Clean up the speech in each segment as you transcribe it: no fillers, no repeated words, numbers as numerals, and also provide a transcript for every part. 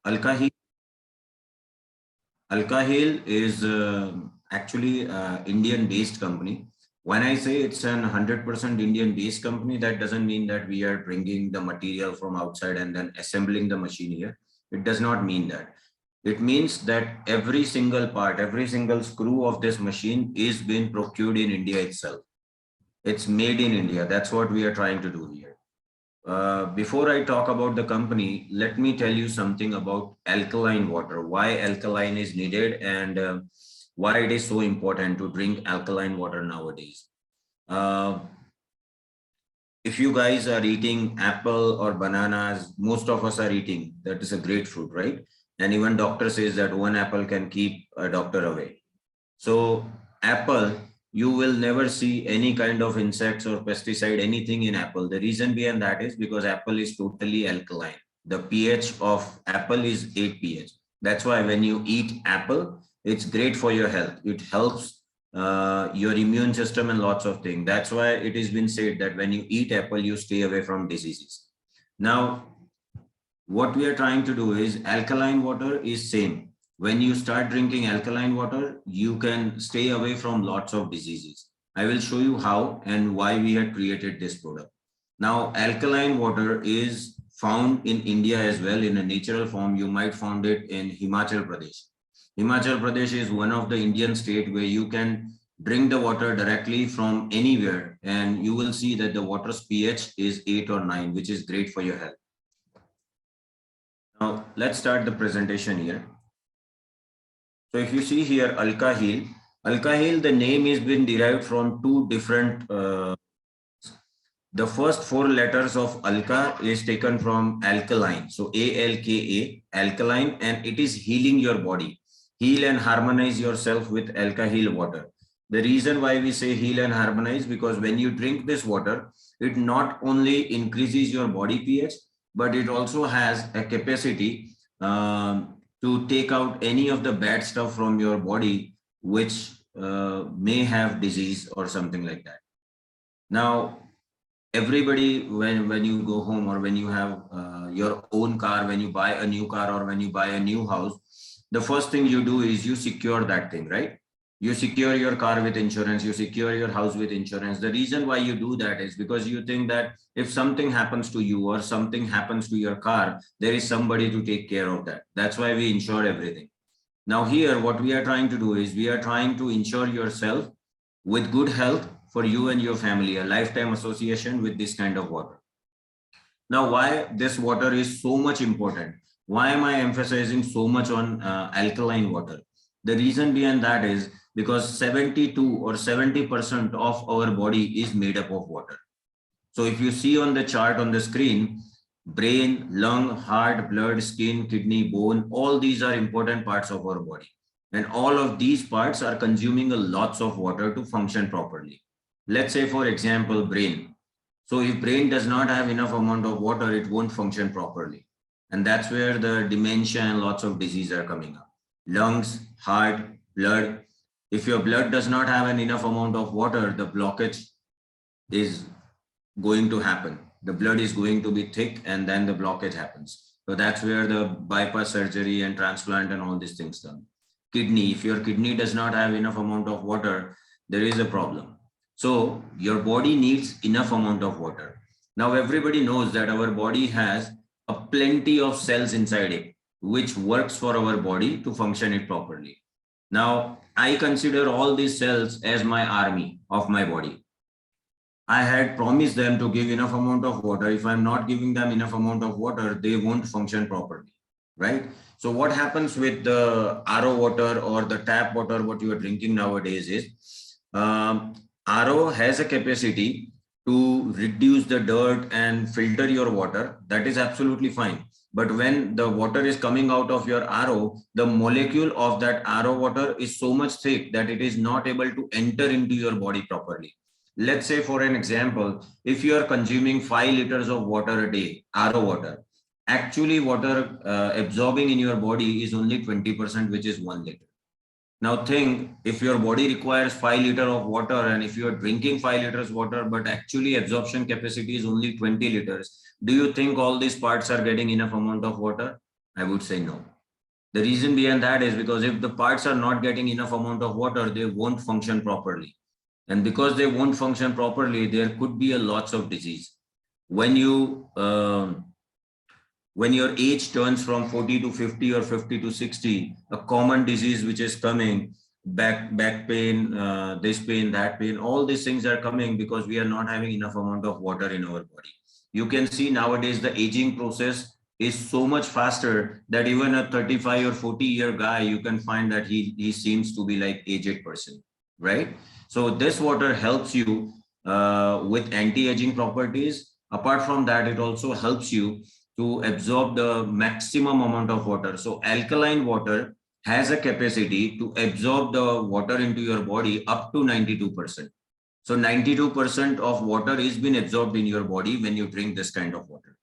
ALKAHEAL. ALKAHEAL is actually Indian-based company. When I say it's an 100% Indian-based company, that doesn't mean that we are bringing the material from outside and then assembling the machine here. It does not mean that. It means that every single part, every single screw of this machine is being procured in India itself. It's made in India. That's what we are trying to do here. Before I talk about the company, let me tell you something about alkaline water, why alkaline is needed, and why it is so important to drink alkaline water nowadays. If you guys are eating apple or bananas, most of us are eating, that is a great fruit, right? And even doctor says that one apple can keep a doctor away. So apple, you will never see any kind of insects or pesticide, anything in apple. The reason behind that is because apple is totally alkaline. The pH of apple is 8 pH. That's why when you eat apple, it's great for your health. It helps your immune system and lots of things. That's why it has been said that when you eat apple, you stay away from diseases. Now, what we are trying to do is alkaline water is same. When you start drinking alkaline water, you can stay away from lots of diseases. I will show you how and why we had created this product. Now, alkaline water is found in India as well in a natural form. You might find it in Himachal Pradesh. Himachal Pradesh is one of the Indian states where you can drink the water directly from anywhere, and you will see that the water's pH is 8 or 9, which is great for your health. Now, let's start the presentation here. So if you see here, ALKAHEAL, the name has been derived from two different, the first four letters of Alka is taken from alkaline. So ALKA, alkaline, and it is healing your body. Heal and harmonize yourself with ALKAHEAL water. The reason why we say heal and harmonize, because when you drink this water, it not only increases your body pH, but it also has a capacity to take out any of the bad stuff from your body, which may have disease or something like that. Now, everybody, when you go home or when you have your own car, when you buy a new car or when you buy a new house, the first thing you do is you secure that thing, right? You secure your car with insurance, you secure your house with insurance. The reason why you do that is because you think that if something happens to you or something happens to your car, there is somebody to take care of that. That's why we insure everything. Now here, what we are trying to do is we are trying to insure yourself with good health for you and your family, a lifetime association with this kind of water. Now, why this water is so much important? Why am I emphasizing so much on alkaline water? The reason behind that is because 72 or 70% of our body is made up of water. So if you see on the chart on the screen, brain, lung, heart, blood, skin, kidney, bone, all these are important parts of our body. And all of these parts are consuming a lots of water to function properly. Let's say, for example, brain. So if brain does not have enough amount of water, it won't function properly. And that's where the dementia and lots of disease are coming up. Lungs, heart, blood. If your blood does not have an enough amount of water, the blockage is going to happen. The blood is going to be thick and then the blockage happens. So that's where the bypass surgery and transplant and all these things done. Kidney, if your kidney does not have enough amount of water, there is a problem. So your body needs enough amount of water. Now everybody knows that our body has a plenty of cells inside it, which works for our body to function it properly. Now, I consider all these cells as my army of my body. I had promised them to give enough amount of water. If I'm not giving them enough amount of water, they won't function properly, right? So what happens with the RO water or the tap water, what you are drinking nowadays is, RO has a capacity to reduce the dirt and filter your water. That is absolutely fine. But when the water is coming out of your RO, the molecule of that RO water is so much thick that it is not able to enter into your body properly. Let's say, for an example, if you are consuming 5 liters of water a day, RO water, actually water absorbing in your body is only 20%, which is 1 liter. Now think, if your body requires 5 liters of water and if you are drinking 5 liters water, but actually absorption capacity is only 20 liters, do you think all these parts are getting enough amount of water? I would say no. The reason behind that is because if the parts are not getting enough amount of water, they won't function properly. And because they won't function properly, there could be a lots of disease. When your age turns from 40 to 50 or 50 to 60, a common disease which is coming, back pain, this pain, that pain, all these things are coming because we are not having enough amount of water in our body. You can see nowadays the aging process is so much faster that even a 35 or 40-year guy, you can find that he seems to be like aged person, right? So this water helps you with anti-aging properties. Apart from that, it also helps you to absorb the maximum amount of water. So alkaline water has a capacity to absorb the water into your body up to 92%. So 92% of water is being absorbed in your body when you drink this kind of water.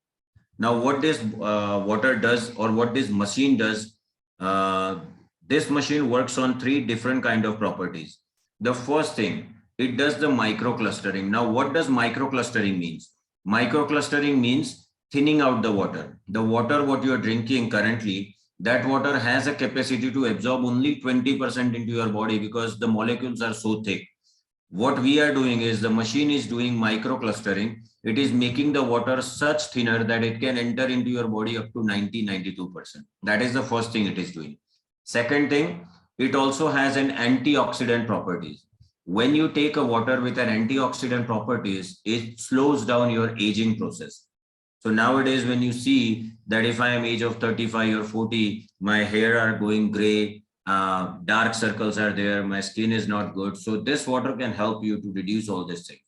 Now, what this water does, or what this machine does, this machine works on 3 different kind of properties. The first thing, it does the microclustering. Now, what does microclustering means? Microclustering means thinning out the water. The water what you are drinking currently, that water has a capacity to absorb only 20% into your body because the molecules are so thick. What we are doing is the machine is doing microclustering. It is making the water such thinner that it can enter into your body up to 92%. That is the first thing it is doing. Second thing, it also has an antioxidant properties. When you take a water with an antioxidant properties, it slows down your aging process. So nowadays, when you see that if I am age of 35 or 40, my hair are going gray, dark circles are there, my skin is not good. So this water can help you to reduce all these things.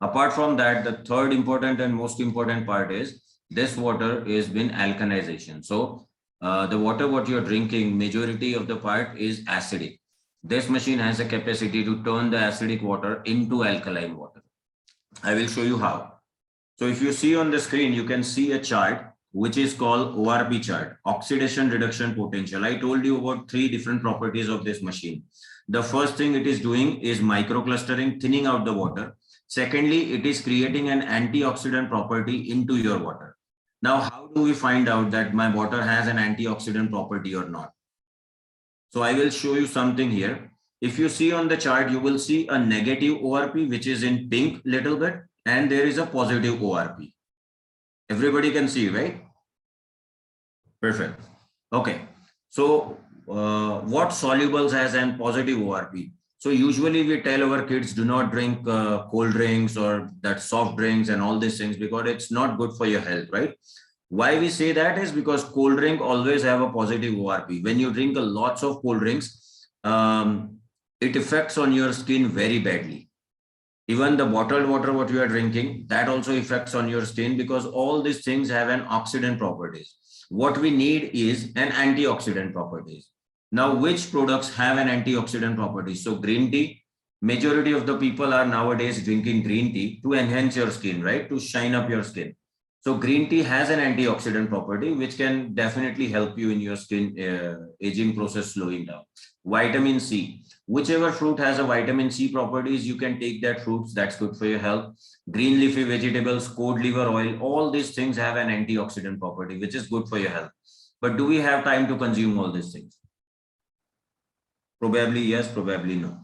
Apart from that, the third important and most important part is this water is been alkanization. So the water what you're drinking, majority of the part is acidic. This machine has a capacity to turn the acidic water into alkaline water. I will show you how. So if you see on the screen, you can see a chart which is called ORP chart, oxidation reduction potential. I told you about 3 different properties of this machine. The first thing it is doing is microclustering, thinning out the water. Secondly, it is creating an antioxidant property into your water. Now, how do we find out that my water has an antioxidant property or not? So I will show you something here. If you see on the chart, you will see a negative ORP, which is in pink little bit, and there is a positive ORP. Everybody can see, right? Perfect. Okay. So what solubles has an positive ORP? So usually we tell our kids do not drink cold drinks or that soft drinks and all these things because it's not good for your health, right? Why we say that is because cold drink always have a positive ORP. When you drink a lots of cold drinks, it affects on your skin very badly. Even the bottled water what you are drinking, that also affects on your skin because all these things have an oxidant properties. What we need is an antioxidant properties. Now, which products have an antioxidant property? So green tea, majority of the people are nowadays drinking green tea to enhance your skin, right? To shine up your skin. So green tea has an antioxidant property, which can definitely help you in your skin aging process slowing down. Vitamin C, whichever fruit has a vitamin C properties, you can take that fruits, that's good for your health. Green leafy vegetables, cod liver oil, all these things have an antioxidant property, which is good for your health. But do we have time to consume all these things? Probably yes, probably no,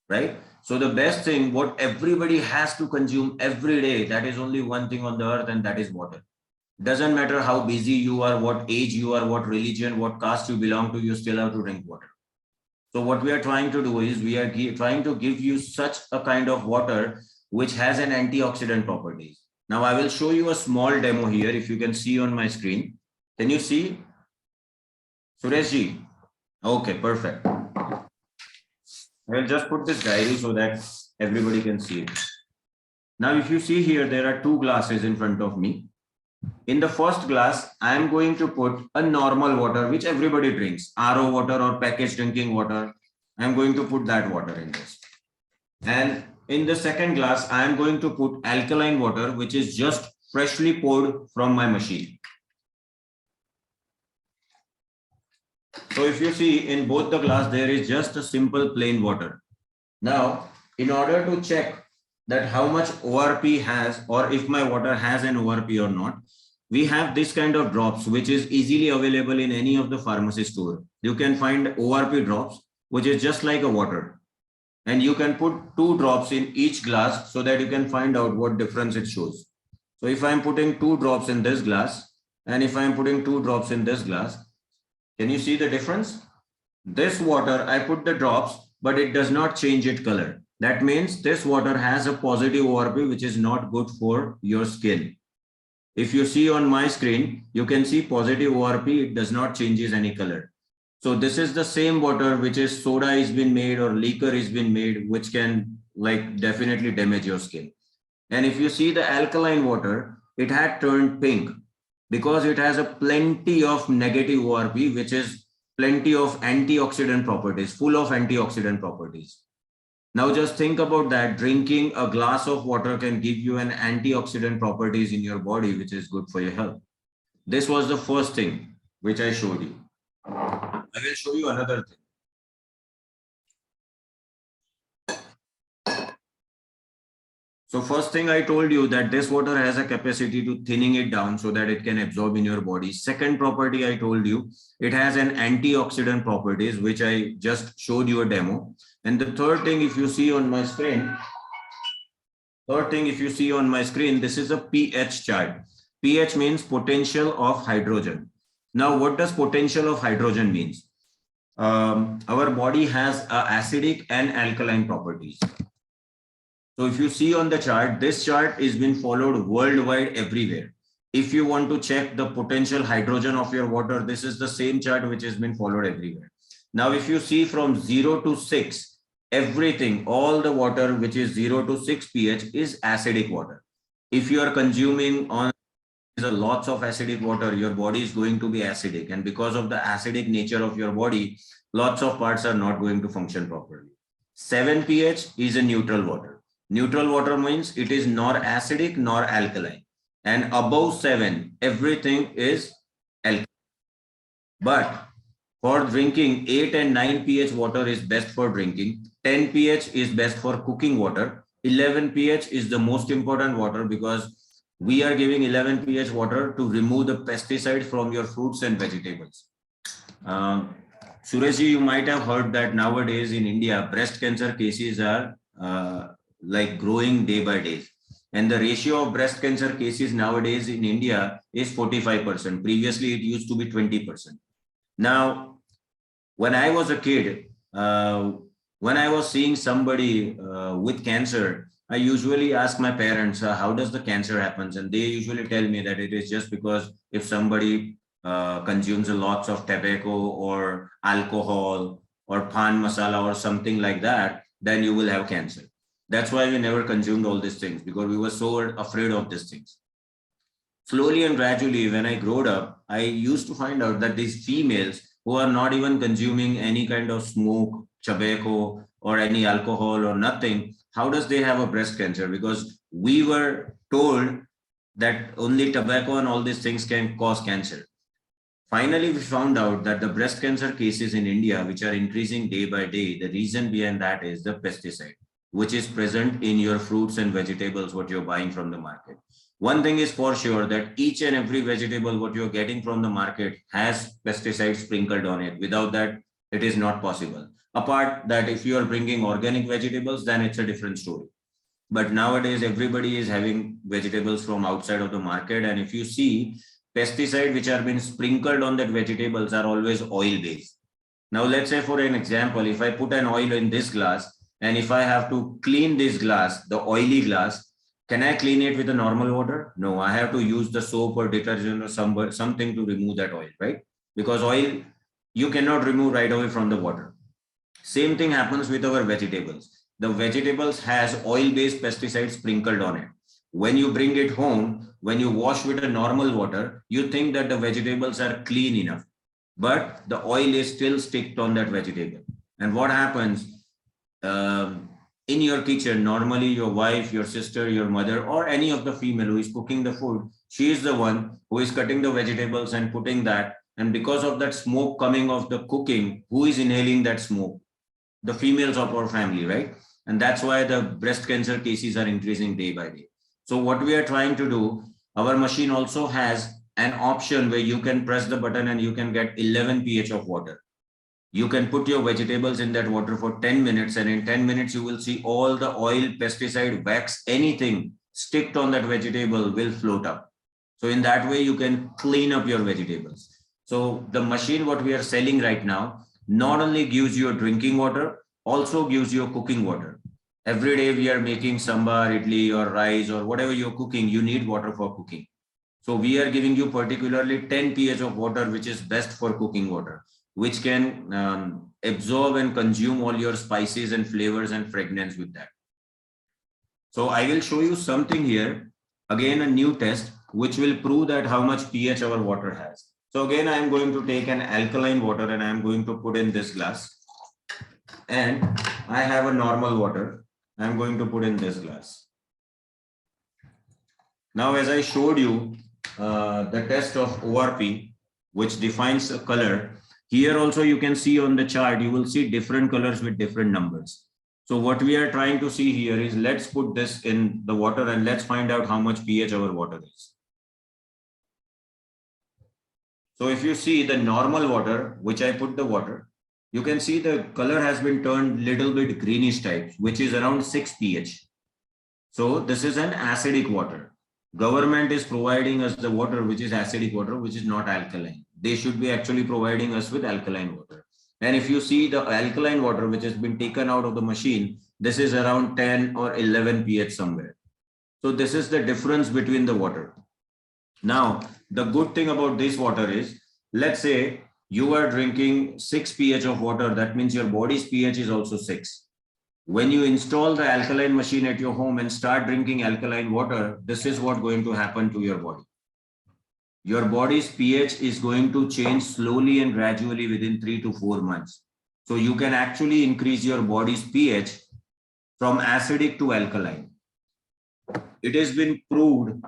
right? So the best thing, what everybody has to consume every day, that is only one thing on the earth, and that is water. Doesn't matter how busy you are, what age you are, what religion, what caste you belong to, you still have to drink water. So what we are trying to do is we are trying to give you such a kind of water which has an antioxidant properties. Now I will show you a small demo here. If you can see on my screen, can you see? Sureshji? Okay, perfect. I will just put this diary so that everybody can see it. Now, if you see here, there are 2 glasses in front of me. In the first glass, I am going to put a normal water, which everybody drinks, RO water or packaged drinking water. I am going to put that water in this. And in the second glass, I am going to put alkaline water, which is just freshly poured from my machine. So if you see in both the glass, there is just a simple plain water. Now, in order to check that how much ORP has, or if my water has an ORP or not, we have this kind of drops, which is easily available in any of the pharmacy store. You can find ORP drops, which is just like a water. And you can put 2 drops in each glass so that you can find out what difference it shows. So if I'm putting 2 drops in this glass, and if I'm putting 2 drops in this glass, can you see the difference? This water, I put the drops, but it does not change its color. That means this water has a positive ORP, which is not good for your skin. If you see on my screen, you can see positive ORP, it does not changes any color. So this is the same water which is soda is been made or liquor is been made, which can like definitely damage your skin. And if you see the alkaline water, it had turned pink because it has a plenty of negative ORP, which is plenty of antioxidant properties, full of antioxidant properties. Now just think about that. Drinking a glass of water can give you an antioxidant properties in your body, which is good for your health. This was the first thing which I showed you. I will show you another thing. So first thing I told you that this water has a capacity to thinning it down so that it can absorb in your body. Second property I told you, it has an antioxidant properties, which I just showed you a demo. And the third thing, if you see on my screen, this is a pH chart. pH means potential of hydrogen. Now, what does potential of hydrogen means? Our body has acidic and alkaline properties. So if you see on the chart, this chart is been followed worldwide everywhere. If you want to check the potential hydrogen of your water, this is the same chart which has been followed everywhere. Now, if you see from 0 to 6, everything, all the water which is 0 to 6 pH is acidic water. If you are consuming on lots of acidic water, your body is going to be acidic. And because of the acidic nature of your body, lots of parts are not going to function properly. 7 pH is a neutral water. Neutral water means it is nor acidic nor alkaline. And above 7, everything is alkaline. But for drinking, 8 and 9 pH water is best for drinking. 10 pH is best for cooking water. 11 pH is the most important water because we are giving 11 pH water to remove the pesticides from your fruits and vegetables. Sureshji, you might have heard that nowadays in India, breast cancer cases are like growing day by day. And the ratio of breast cancer cases nowadays in India is 45%. Previously, it used to be 20%. Now, when I was a kid, when I was seeing somebody with cancer, I usually ask my parents, how does the cancer happen? And they usually tell me that it is just because if somebody consumes lots of tobacco or alcohol or pan masala or something like that, then you will have cancer. That's why we never consumed all these things, because we were so afraid of these things. Slowly and gradually, when I grew up, I used to find out that these females who are not even consuming any kind of smoke, tobacco, or any alcohol or nothing, how does they have a breast cancer? Because we were told that only tobacco and all these things can cause cancer. Finally, we found out that the breast cancer cases in India, which are increasing day by day, the reason behind that is the pesticide, which is present in your fruits and vegetables, what you're buying from the market. One thing is for sure that each and every vegetable, what you're getting from the market has pesticides sprinkled on it. Without that, it is not possible. Apart that, if you are bringing organic vegetables, then it's a different story. But nowadays, everybody is having vegetables from outside of the market. And if you see, pesticides which are being sprinkled on that vegetables are always oil-based. Now, let's say for an example, if I put an oil in this glass, and if I have to clean this glass, the oily glass, can I clean it with the normal water? No, I have to use the soap or detergent or something to remove that oil, right? Because oil, you cannot remove right away from the water. Same thing happens with our vegetables. The vegetables has oil-based pesticides sprinkled on it. When you bring it home, when you wash with a normal water, you think that the vegetables are clean enough, but the oil is still sticked on that vegetable. And what happens? In your kitchen, normally your wife, your sister, your mother, or any of the female who is cooking the food, she is the one who is cutting the vegetables and putting that. And because of that smoke coming off the cooking, who is inhaling that smoke? The females of our family, right? And that's why the breast cancer cases are increasing day by day. So what we are trying to do, our machine also has an option where you can press the button and you can get 11 pH of water. You can put your vegetables in that water for 10 minutes, and in 10 minutes, you will see all the oil, pesticide, wax, anything sticked on that vegetable will float up. So in that way, you can clean up your vegetables. So the machine, what we are selling right now, not only gives you drinking water, also gives you cooking water. Every day we are making sambar, idli or rice or whatever you're cooking, you need water for cooking. So we are giving you particularly 10 pH of water, which is best for cooking water, which can absorb and consume all your spices and flavors and fragrance with that. So I will show you something here, again a new test, which will prove that how much pH our water has. So again, I am going to take an alkaline water and I am going to put in this glass. And I have a normal water. I am going to put in this glass. Now, as I showed you the test of ORP, which defines a color, here also you can see on the chart, you will see different colors with different numbers. So what we are trying to see here is, let's put this in the water and let's find out how much pH our water is. So if you see the normal water, which I put the water, you can see the color has been turned little bit greenish type, which is around 6 pH. So this is an acidic water. Government is providing us the water which is acidic water, which is not alkaline. They should be actually providing us with alkaline water. And if you see the alkaline water which has been taken out of the machine, this is around 10 or 11 pH somewhere. So this is the difference between the water. Now, the good thing about this water is, let's say you are drinking 6 pH of water, that means your body's pH is also 6. When you install the alkaline machine at your home and start drinking alkaline water, this is what going to happen to your body. Your body's pH is going to change slowly and gradually within 3 to 4 months. So you can actually increase your body's pH from acidic to alkaline. It has been proved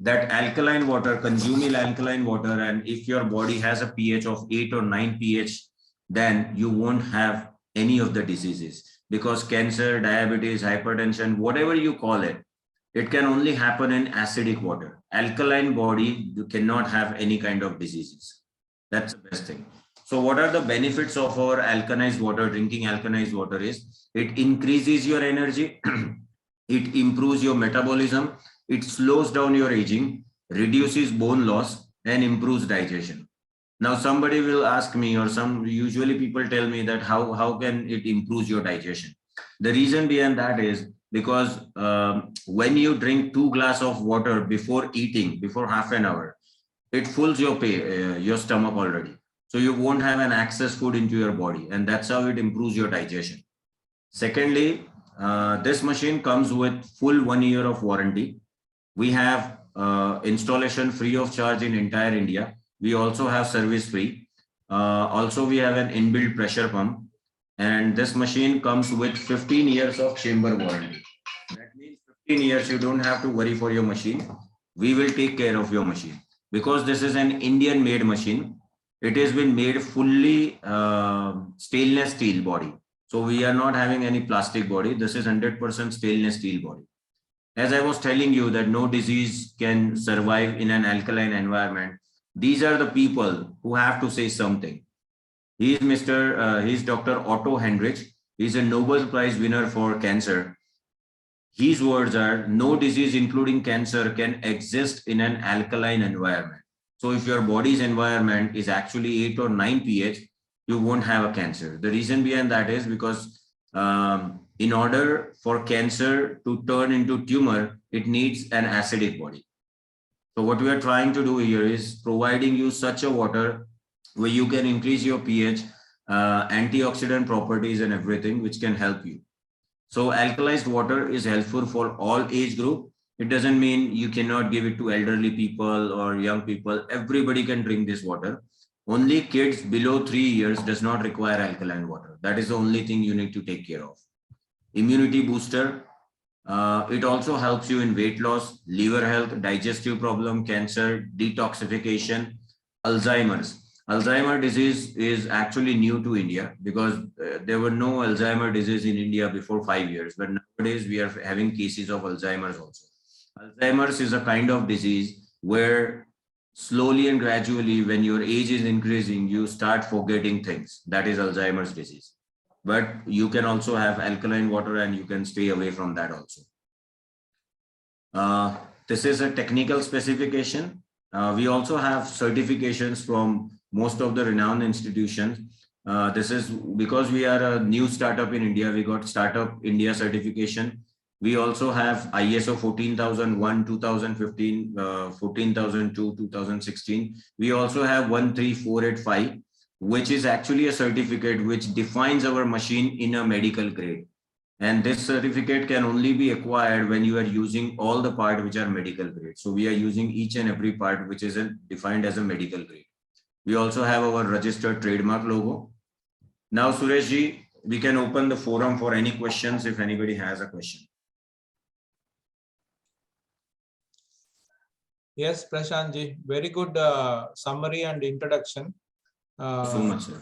that alkaline water, consuming alkaline water, and if your body has a pH of 8 or 9 pH, then you won't have any of the diseases, because cancer, diabetes, hypertension, whatever you call it, it can only happen in acidic water. Alkaline body, you cannot have any kind of diseases. That's the best thing. So what are the benefits of our alkanized water? Drinking alkanized water is, it increases your energy, it improves your metabolism, it slows down your aging, reduces bone loss, and improves digestion. Now, somebody will ask me, or usually people tell me that how can it improve your digestion? The reason behind that is because when you drink 2 glasses of water before eating, before half an hour, it fills your stomach already. So you won't have an excess food into your body, and that's how it improves your digestion. Secondly, this machine comes with full 1 year of warranty. We have installation free of charge in entire India. We also have service free. Also, we have an inbuilt pressure pump, and this machine comes with 15 years of chamber warranty. That means 15 years you don't have to worry for your machine. We will take care of your machine, because this is an Indian made machine. It has been made fully stainless steel body. So we are not having any plastic body. This is 100% stainless steel body. As I was telling you that no disease can survive in an alkaline environment, these are the people who have to say something. He is Dr. Otto Hendrich. He's a Nobel Prize winner for cancer. His words are, no disease including cancer can exist in an alkaline environment. So if your body's environment is actually 8 or 9 pH, you won't have a cancer. The reason behind that is because in order for cancer to turn into tumor, it needs an acidic body. So what we are trying to do here is providing you such a water where you can increase your pH, antioxidant properties and everything, which can help you. So alkalized water is helpful for all age group. It doesn't mean you cannot give it to elderly people or young people. Everybody can drink this water. Only kids below 3 years does not require alkaline water. That is the only thing you need to take care of. Immunity booster. It also helps you in weight loss, liver health, digestive problem, cancer, detoxification, Alzheimer's. Alzheimer's disease is actually new to India, because there were no Alzheimer's disease in India before 5 years, but nowadays we are having cases of Alzheimer's also. Alzheimer's is a kind of disease where slowly and gradually, when your age is increasing, you start forgetting things. That is Alzheimer's disease. But you can also have alkaline water and you can stay away from that also. This is a technical specification. We also have certifications from most of the renowned institutions. This is because we are a new startup in India. We got Startup India certification. We also have ISO 14001, 2015, 14002, 2016. We also have 13485, which is actually a certificate which defines our machine in a medical grade. And this certificate can only be acquired when you are using all the parts which are medical grade. So we are using each and every part which is defined as a medical grade. We also have our registered trademark logo. Now, Suresh ji, we can open the forum for any questions if anybody has a question. Yes, Prashant ji, very good summary and introduction. So much, sir.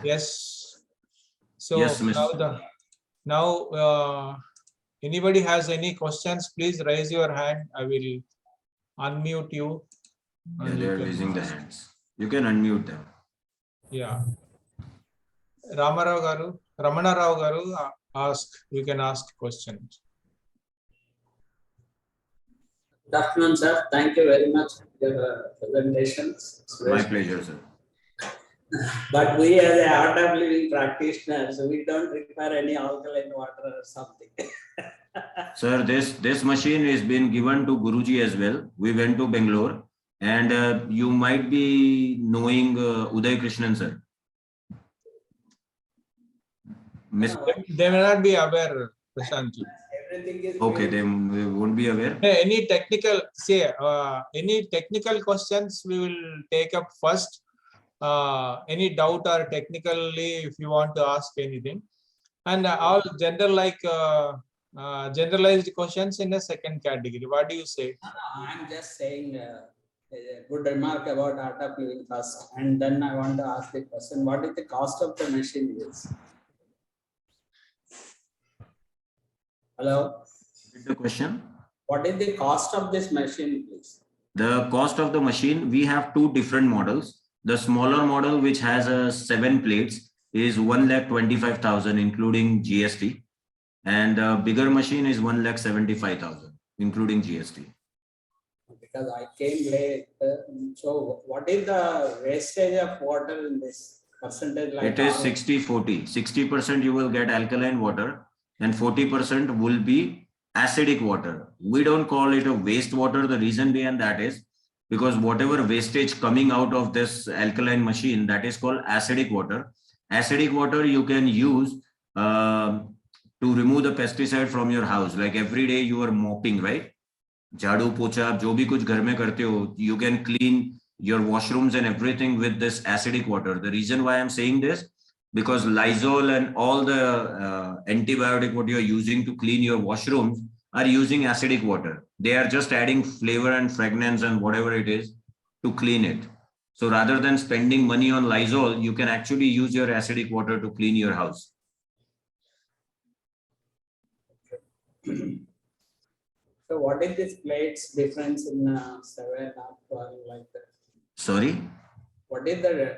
Yes. So yes, now anybody has any questions, please raise your hand. I will unmute you. Yeah, they are raising the hands. You can unmute them. Yeah. Ramana Rao Garu, you can ask questions. Good afternoon, sir. Thank you very much for your presentations. My pleasure, sir. But we as a art of living practitioners, we don't require any alkaline water or something. Sir, this machine is been given to Guruji as well. We went to Bangalore, and you might be knowing Uday Krishnan, sir. They may not be aware, Prashant ji. Everything is okay. They won't be aware. Any technical any technical questions we will take up first. Any doubt or technically if you want to ask anything, and all generalized questions in the second category. What do you say? I'm just saying a good remark about art of living first, and then I want to ask the question: what is the cost of the machine is? Hello. Repeat the question. What is the cost of this machine, please? The cost of the machine, we have two different models. The smaller model, which has 7 plates, is 1,25,000 including GST, and the bigger machine is 1,75,000 including GST. Because I came late, so what is the wastage of water in this percentage? Like it is 60-40. 60% you will get alkaline water, and 40% will be acidic water. We don't call it a wastewater. The reason behind that is because whatever wastage coming out of this alkaline machine, that is called acidic water. Acidic water you can use to remove the pesticide from your house. Like every day you are mopping, right? Jhadu, pocha, jo bhi kuch ghar mein karte ho, you can clean your washrooms and everything with this acidic water. The reason why I'm saying this, because Lysol and all the antibiotic what you're using to clean your washrooms are using acidic water. They are just adding flavor and fragrance and whatever it is to clean it. So rather than spending money on Lysol, you can actually use your acidic water to clean your house. So what is this plates difference in 7 or 12 like that? Sorry? What is the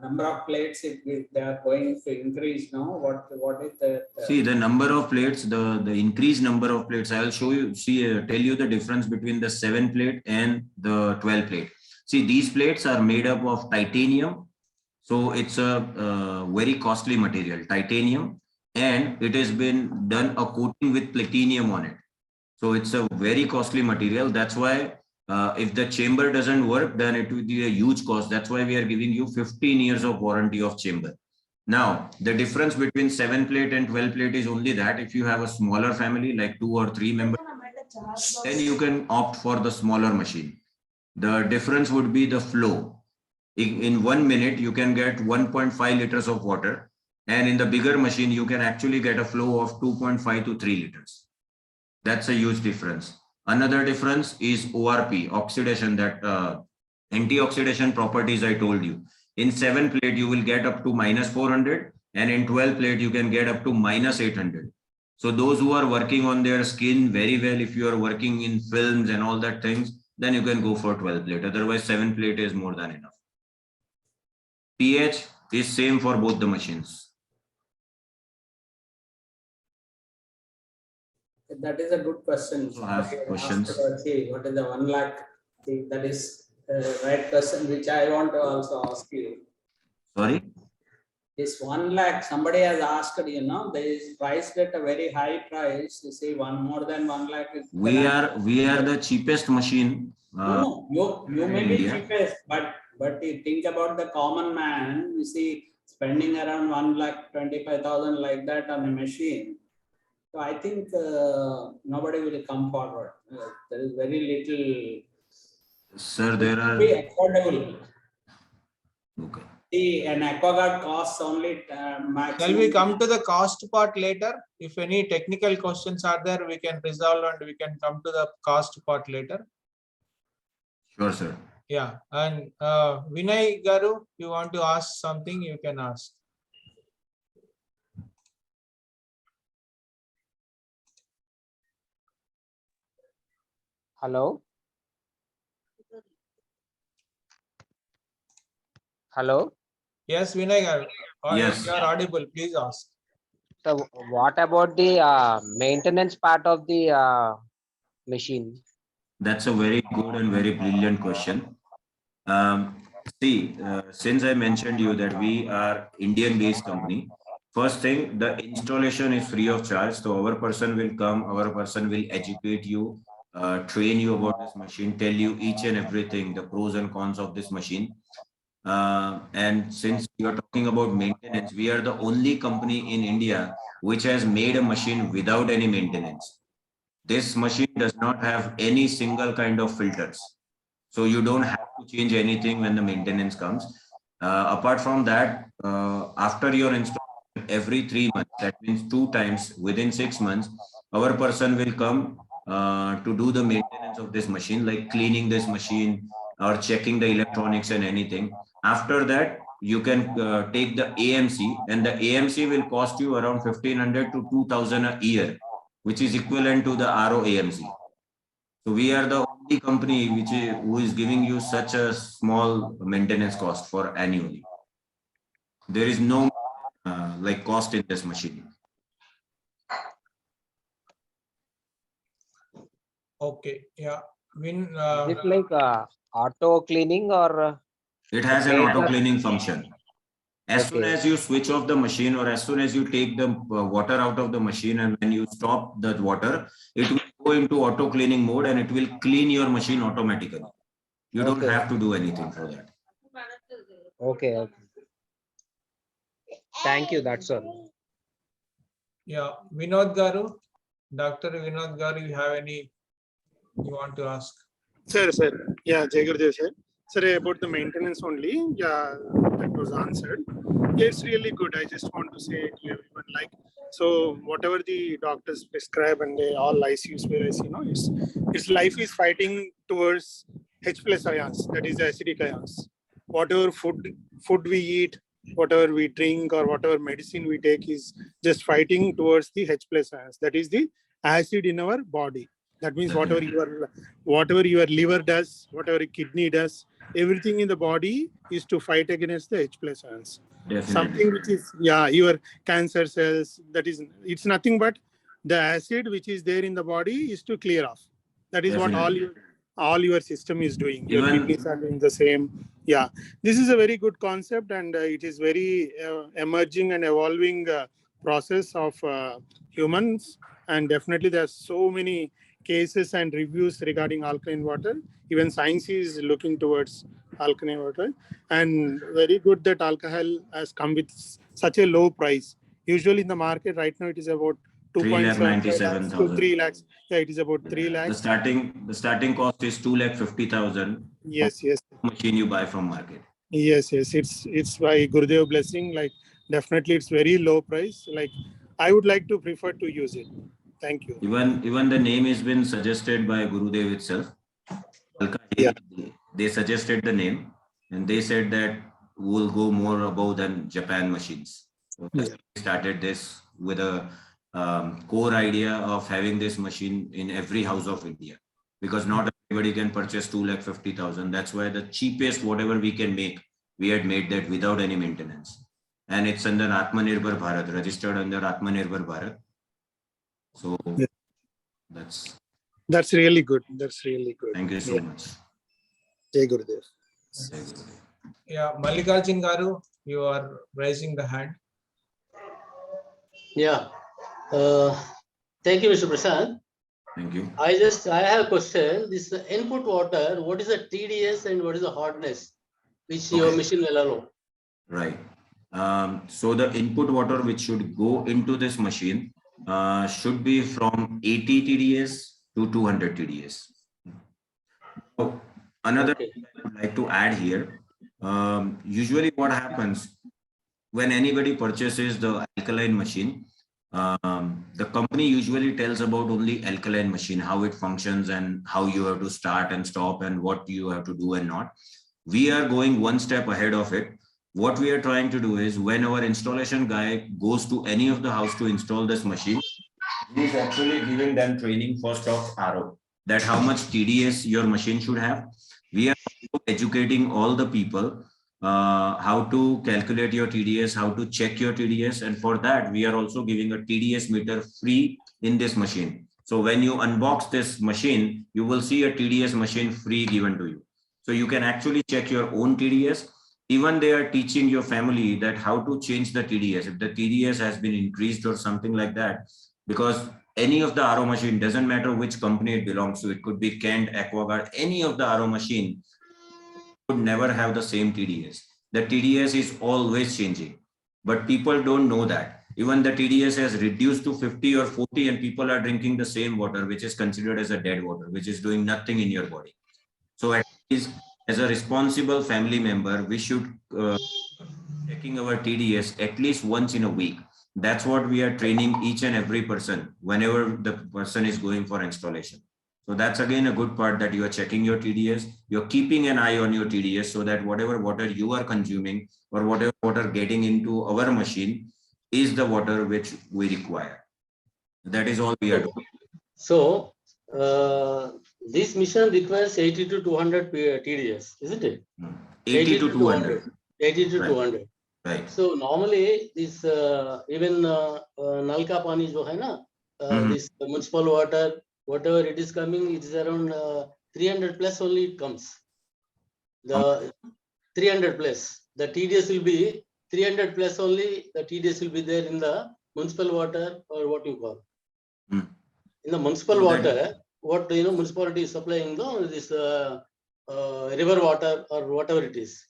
number of plates if they are going to increase now? What is the see the number of plates, the increased number of plates? I'll show you, tell you the difference between the 7 plate and the 12 plate. See, these plates are made up of titanium. So it's a very costly material, titanium, and it has been done a coating with platinum on it. So it's a very costly material. That's why if the chamber doesn't work, then it will be a huge cost. That's why we are giving you 15 years of warranty of chamber. Now, the difference between 7 plate and 12 plate is only that if you have a smaller family, like 2 or 3 members, then you can opt for the smaller machine. The difference would be the flow. In 1 minute, you can get 1.5 liters of water. And in the bigger machine, you can actually get a flow of 2.5 to 3 liters. That's a huge difference. Another difference is ORP, oxidation, that antioxidant properties I told you. In 7 plate, you will get up to -400, and in 12 plate, you can get up to -800. So those who are working on their skin very well, if you are working in films and all that things, then you can go for 12 plate. Otherwise, 7 plate is more than enough. pH is same for both the machines. That is a good question. So have questions. See, what is the 1 lakh? See, that is the right question which I want to also ask you. Sorry? This 1 lakh, somebody has asked, they is priced at a very high price. You see, more than 1 lakh is. We are the cheapest machine. No, you may in be India. cheapest, but you think about the common man. You see, spending around 1,25,000 like that on a machine. So I think nobody will come forward. There is very little. Sir, there are. Be affordable. Okay. See, an AquaGuard costs only maximum. Shall we come to the cost part later? If any technical questions are there, we can resolve and we can come to the cost part later. Sure, sir. Yeah, and Vinay Garu, you want to ask something, you can ask. Hello. Hello. Yes, Vinay Garu. Yes. You are audible. Please ask. So what about the maintenance part of the machine? That's a very good and very brilliant question. See, since I mentioned you that we are Indian-based company, first thing, the installation is free of charge. So our person will come, our person will educate you, train you about this machine, tell you each and everything, the pros and cons of this machine. And since you are talking about maintenance, we are the only company in India which has made a machine without any maintenance. This machine does not have any single kind of filters. So you don't have to change anything when the maintenance comes. Apart from that, after your installation every 3 months, that means 2 times within 6 months, our person will come to do the maintenance of this machine, like cleaning this machine or checking the electronics and anything. After that, you can take the AMC, and the AMC will cost you around 1,500 to 2,000 a year, which is equivalent to the RO AMC. So we are the only company who is giving you such a small maintenance cost for annually. There is no like cost in this machine. Okay, yeah. Is it like auto cleaning or? It has an auto cleaning function. As soon as you switch off the machine or as soon as you take the water out of the machine, and when you stop the water, it will go into auto cleaning mode and it will clean your machine automatically. You don't have to do anything for that. Okay. Thank you. That's all. Yeah, Vinod Garu, Dr. Vinod Garu, you have any you want to ask? Sir. Yeah, Jai Gurudev, sir. Sir, about the maintenance only, yeah, that was answered. Yeah, it's really good. I just want to say to everyone, like, so whatever the doctors prescribe and they all ICUs where I see, its life is fighting towards H+ ions, that is the acidic ions. Whatever food we eat, whatever we drink, or whatever medicine we take is just fighting towards the H+ ions. That is the acid in our body. That means whatever your liver does, whatever your kidney does, everything in the body is to fight against the H+ ions. Definitely. Something which is, yeah, your cancer cells, that is, it's nothing but the acid which is there in the body is to clear off. That is Definitely. what all your system is doing. Your Even kidneys are doing the same. Yeah, this is a very good concept, and it is very emerging and evolving process of humans. And definitely there are so many cases and reviews regarding alkaline water. Even science is looking towards alkaline water, and very good that ALKAHEAL has come with such a low price. Usually in the market right now it is about 2.97 to 3 lakhs. Yeah, it is about 3 lakhs. The starting cost is 2,50,000. Yes. Machine you buy from market. Yes. It's by Gurudev blessing. Like, definitely it's very low price. Like, I would like to prefer to use it. Thank you. Even the name has been suggested by Gurudev itself. Yeah. They suggested the name, and they said that we'll go more above than Japan machines. So we started this with a core idea of having this machine in every house of India, because not everybody can purchase 2,50,000. That's why the cheapest whatever we can make, we had made that without any maintenance. And it's under Atmanirbhar Bharat, registered under Atmanirbhar Bharat. So Yeah. that's really good. That's really good. Thank you so much. Jai Gurudev. Jai Gurudev. Yeah, Mallikarjun Garu, you are raising the hand. Yeah. Thank you, Mr. Prasad. Thank you. I have a question. This input water, what is the TDS and what is the hardness which your machine will allow? Right. So the input water which should go into this machine should be from 80 TDS to 200 TDS. So another thing I would like to add here, usually what happens when anybody purchases the alkaline machine, the company usually tells about only alkaline machine, how it functions and how you have to start and stop and what you have to do and not. We are going one step ahead of it. What we are trying to do is when our installation guy goes to any of the house to install this machine, he is actually giving them training first of RO, that how much TDS your machine should have. We are educating all the people how to calculate your TDS, how to check your TDS. And for that, we are also giving a TDS meter free in this machine. So when you unbox this machine, you will see a TDS machine free given to you. So you can actually check your own TDS. Even they are teaching your family that how to change the TDS. If the TDS has been increased or something like that, because any of the RO machine, doesn't matter which company it belongs to, it could be Kent, AquaGuard, any of the RO machine would never have the same TDS. The TDS is always changing, but people don't know that. Even the TDS has reduced to 50 or 40 and people are drinking the same water, which is considered as a dead water, which is doing nothing in your body. So at least as a responsible family member, we should checking our TDS at least once in a week. That's what we are training each and every person whenever the person is going for installation. So that's again a good part, that you are checking your TDS, you're keeping an eye on your TDS so that whatever water you are consuming or whatever water getting into our machine is the water which we require. That is all we are doing. So this mission requires 80 to 200 TDS, isn't it? 80 to 200. 80 to Right. 200. Right. So normally this even Nalka Pani jo hai na, this municipal water, whatever it is coming, it is around 300 plus only it comes. The 300 plus, the TDS will be 300 plus only, the TDS will be there in the municipal water, or what you call. In the municipal water, what municipality is supplying this river water or whatever it is.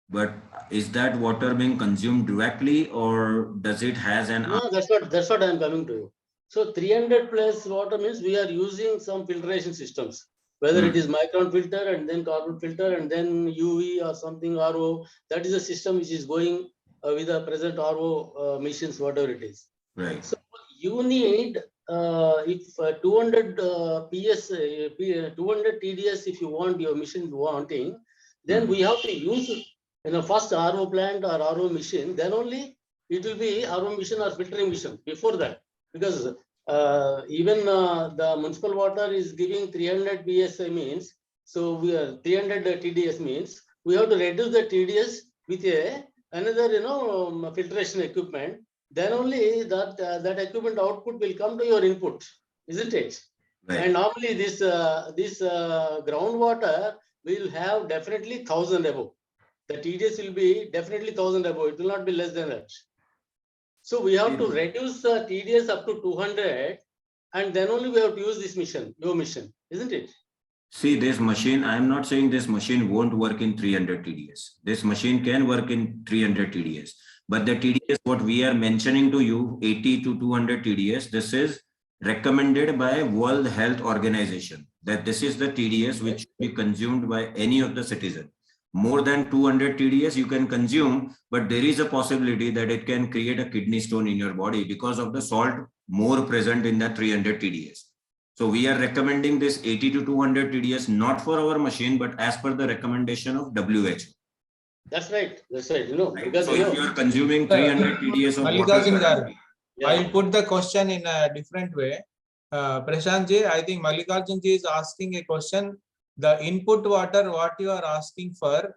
But is that water being consumed directly or does it has an... No, that's what I am coming to you. So 300 plus water means we are using some filtration systems, whether it is micron filter and then carbon filter and then UV or something RO. That is a system which is going with the present RO machines, whatever it is. Right. So you need if 200 PS, 200 TDS, if you want your machine wanting, then we have to use first RO plant or RO machine, then only it will be RO machine or filtering machine before that. Because even the municipal water is giving 300 PSI means, so we are 300 TDS means we have to reduce the TDS with another filtration equipment. Then only that equipment output will come to your input, isn't it? Right. And normally this groundwater will have definitely 1,000 above. The TDS will be definitely 1,000 above. It will not be less than that. So we have to reduce the TDS up to 200, and then only we have to use this mission, your mission, isn't it? See, this machine, I am not saying this machine won't work in 300 TDS. This machine can work in 300 TDS. But the TDS, what we are mentioning to you, 80 to 200 TDS, this is recommended by World Health Organization, that this is the TDS which should be consumed by any of the citizens. More than 200 TDS you can consume, but there is a possibility that it can create a kidney stone in your body because of the salt more present in the 300 TDS. So we are recommending this 80 to 200 TDS, not for our machine, but as per the recommendation of WHO. That's right. That's right. Because so if you are consuming 300 TDS of water, I'll put the question in a different way. Prashant ji, I think Mallikarjun ji is asking a question. The input water, what you are asking for,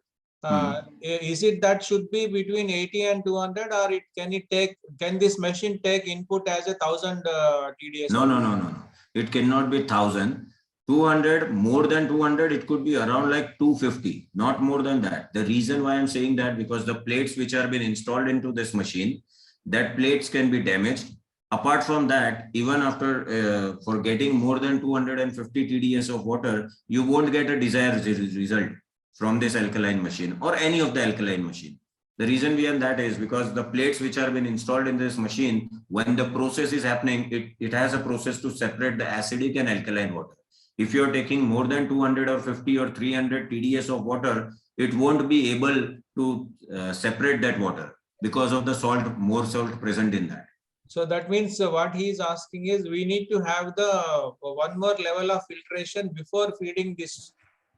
is it that should be between 80 and 200, or can this machine take input as 1,000 TDS? No. It cannot be 1,000. 200, more than 200, it could be around like 250, not more than that. The reason why I'm saying that, because the plates which are been installed into this machine, that plates can be damaged. Apart from that, even after for getting more than 250 TDS of water, you won't get a desired result from this alkaline machine or any of the alkaline machine. The reason behind that is because the plates which are been installed in this machine, when the process is happening, it has a process to separate the acidic and alkaline water. If you're taking more than 200 or 50 or 300 TDS of water, it won't be able to separate that water because of the salt, more salt present in that. So that means what he is asking is we need to have the one more level of filtration before feeding this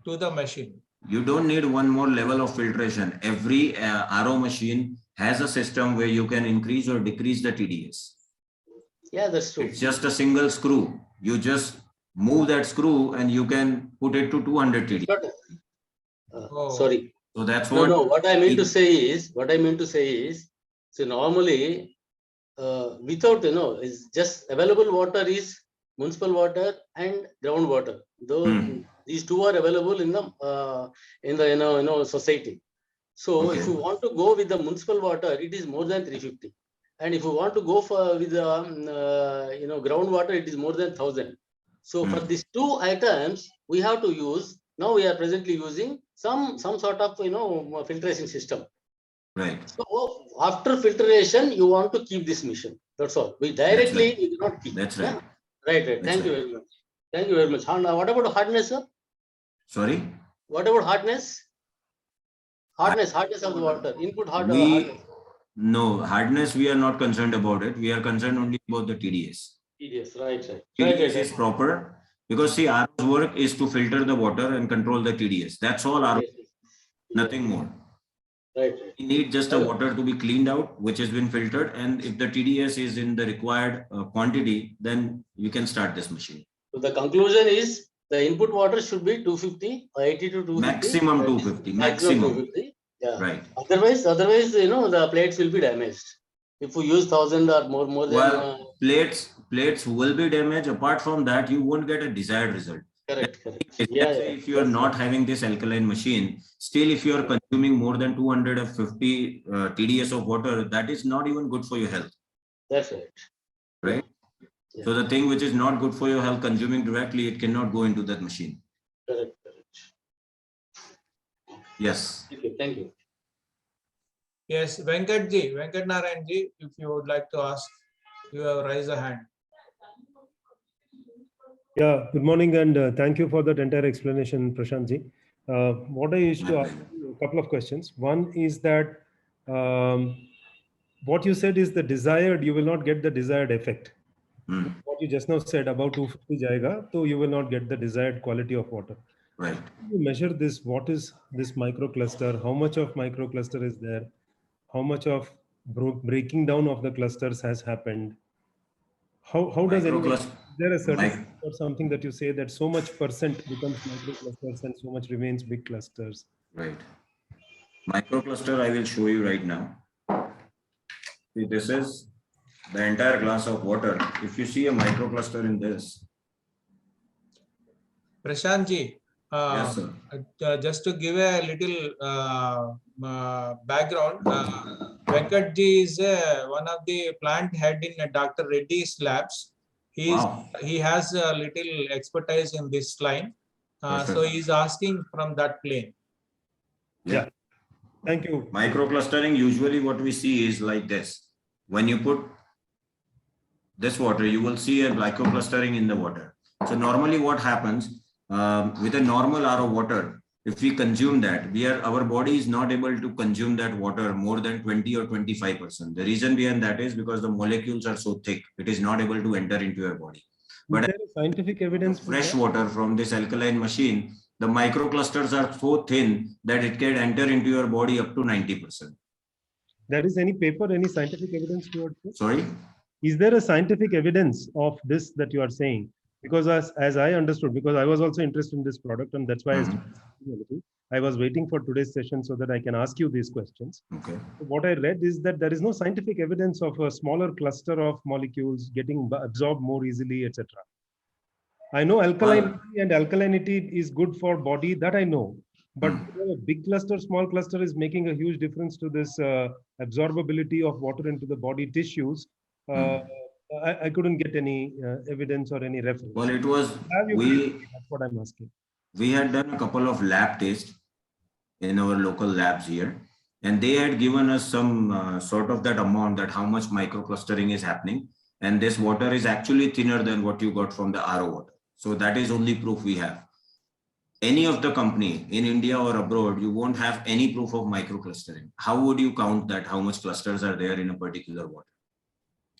to the machine. You don't need one more level of filtration. Every RO machine has a system where you can increase or decrease the TDS. Yeah, that's true. It's just a single screw. You just move that screw and you can put it to 200 TDS. Sorry. So that's what. No, what I mean to say is, so normally, without, is just available water is municipal water and groundwater. Though these two are available in the society. So if you want to go with the municipal water, it is more than 350. And if you want to go with the groundwater, it is more than 1,000. So for these two items, we have to use. Now we are presently using some sort of filtration system. Right. So after filtration, you want to keep this mission. That's all. We directly we cannot keep. That's right. Right. Thank you very much. Thank you very much. What about hardness, sir? Sorry. What about hardness? Hardness of the water. Input hardness. No, hardness, we are not concerned about it. We are concerned only about the TDS. TDS, right. TDS is proper because see, our work is to filter the water and control the TDS. That's all our nothing more. Right. We need just the water to be cleaned out, which has been filtered. And if the TDS is in the required quantity, then you can start this machine. So the conclusion is the input water should be 250, 80 to 250. Maximum 250. Maximum. 250. Yeah. Right. Otherwise, the plates will be damaged. If we use 1,000 or more than. Well, plates will be damaged. Apart from that, you won't get a desired result. Correct. If you are not having this alkaline machine, still if you are consuming more than 250 TDS of water, that is not even good for your health. That's right. Right? Yeah. So the thing which is not good for your health, consuming directly, it cannot go into that machine. Correct. Yes. Thank you. Yes, Venkat Narayan ji, if you would like to ask, you have raised a hand. Yeah, good morning and thank you for that entire explanation, Prashant ji. What I used to ask you, a couple of questions. One is that what you said is the desired, you will not get the desired effect. What you just now said about 250 jayega, so you will not get the desired quality of water. Right. You measure this, what is this microcluster? How much of microcluster is there? How much of breaking down of the clusters has happened? How does anyone, is there a certain or something that you say that so much percent becomes microclusters and so much remains big clusters? Right. Microcluster, I will show you right now. See, this is the entire glass of water. If you see a microcluster in this. Prashant ji, Yes, sir. just to give a little background, Venkat ji is one of the plant head in Dr. Reddy's labs. He has a little expertise in this line. So he is asking from that plane. Yeah. Thank you. Microclustering, usually what we see is like this. When you put this water, you will see a microclustering in the water. So normally what happens with a normal RO water, if we consume that, our body is not able to consume that water more than 20 or 25%. The reason behind that is because the molecules are so thick, it is not able to enter into your body. But is there scientific evidence for fresh that? water from this alkaline machine, the microclusters are so thin that it can enter into your body up to 90%. There is any paper, any scientific evidence towards this? Sorry? Is there a scientific evidence of this that you are saying? Because as I understood, because I was also interested in this product, and that's why I was waiting for today's session so that I can ask you these questions. Okay. What I read is that there is no scientific evidence of a smaller cluster of molecules getting absorbed more easily, etc. I know alkalinity and alkalinity is good for body, that I know. But a big cluster, small cluster is making a huge difference to this absorbability of water into the body tissues. I couldn't get any evidence or any reference. Well, it was, that's what I'm asking. We had done a couple of lab tests in our local labs here, and they had given us some sort of that amount, that how much microclustering is happening. And this water is actually thinner than what you got from the RO water. So that is only proof we have. Any of the company in India or abroad, you won't have any proof of microclustering. How would you count that? How much clusters are there in a particular water?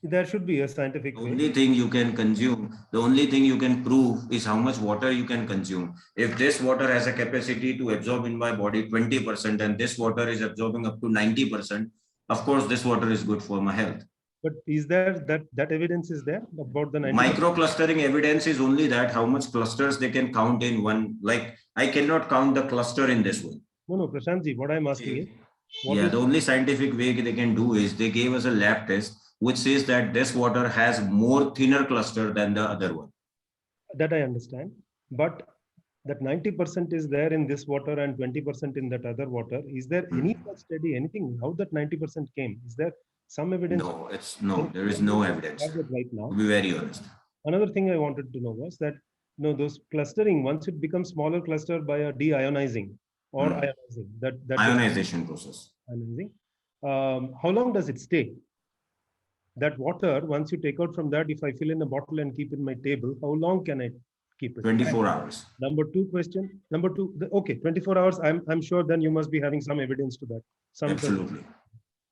There should be a scientific way. The only thing you can consume, the only thing you can prove is how much water you can consume. If this water has a capacity to absorb in my body 20% and this water is absorbing up to 90%, of course, this water is good for my health. But is there that evidence is there about the 90%? Microclustering evidence is only that how much clusters they can count in one. Like I cannot count the cluster in this one. No, Prashantji, what I'm asking is. The only scientific way they can do is they gave us a lab test which says that this water has more thinner cluster than the other one. That I understand. But that 90% is there in this water and 20% in that other water. Is there any such study, anything, how that 90% came? Is there some evidence? No, there is no evidence. Right now. To be very honest. Another thing I wanted to know was that those clustering, once it becomes smaller cluster by a deionizing or ionizing, that ionization process. Ionizing. How long does it stay? That water, once you take out from that, if I fill in a bottle and keep in my table, how long can I keep it? 24 hours. Number two, 24 hours. I'm sure then you must be having some evidence to that. Absolutely.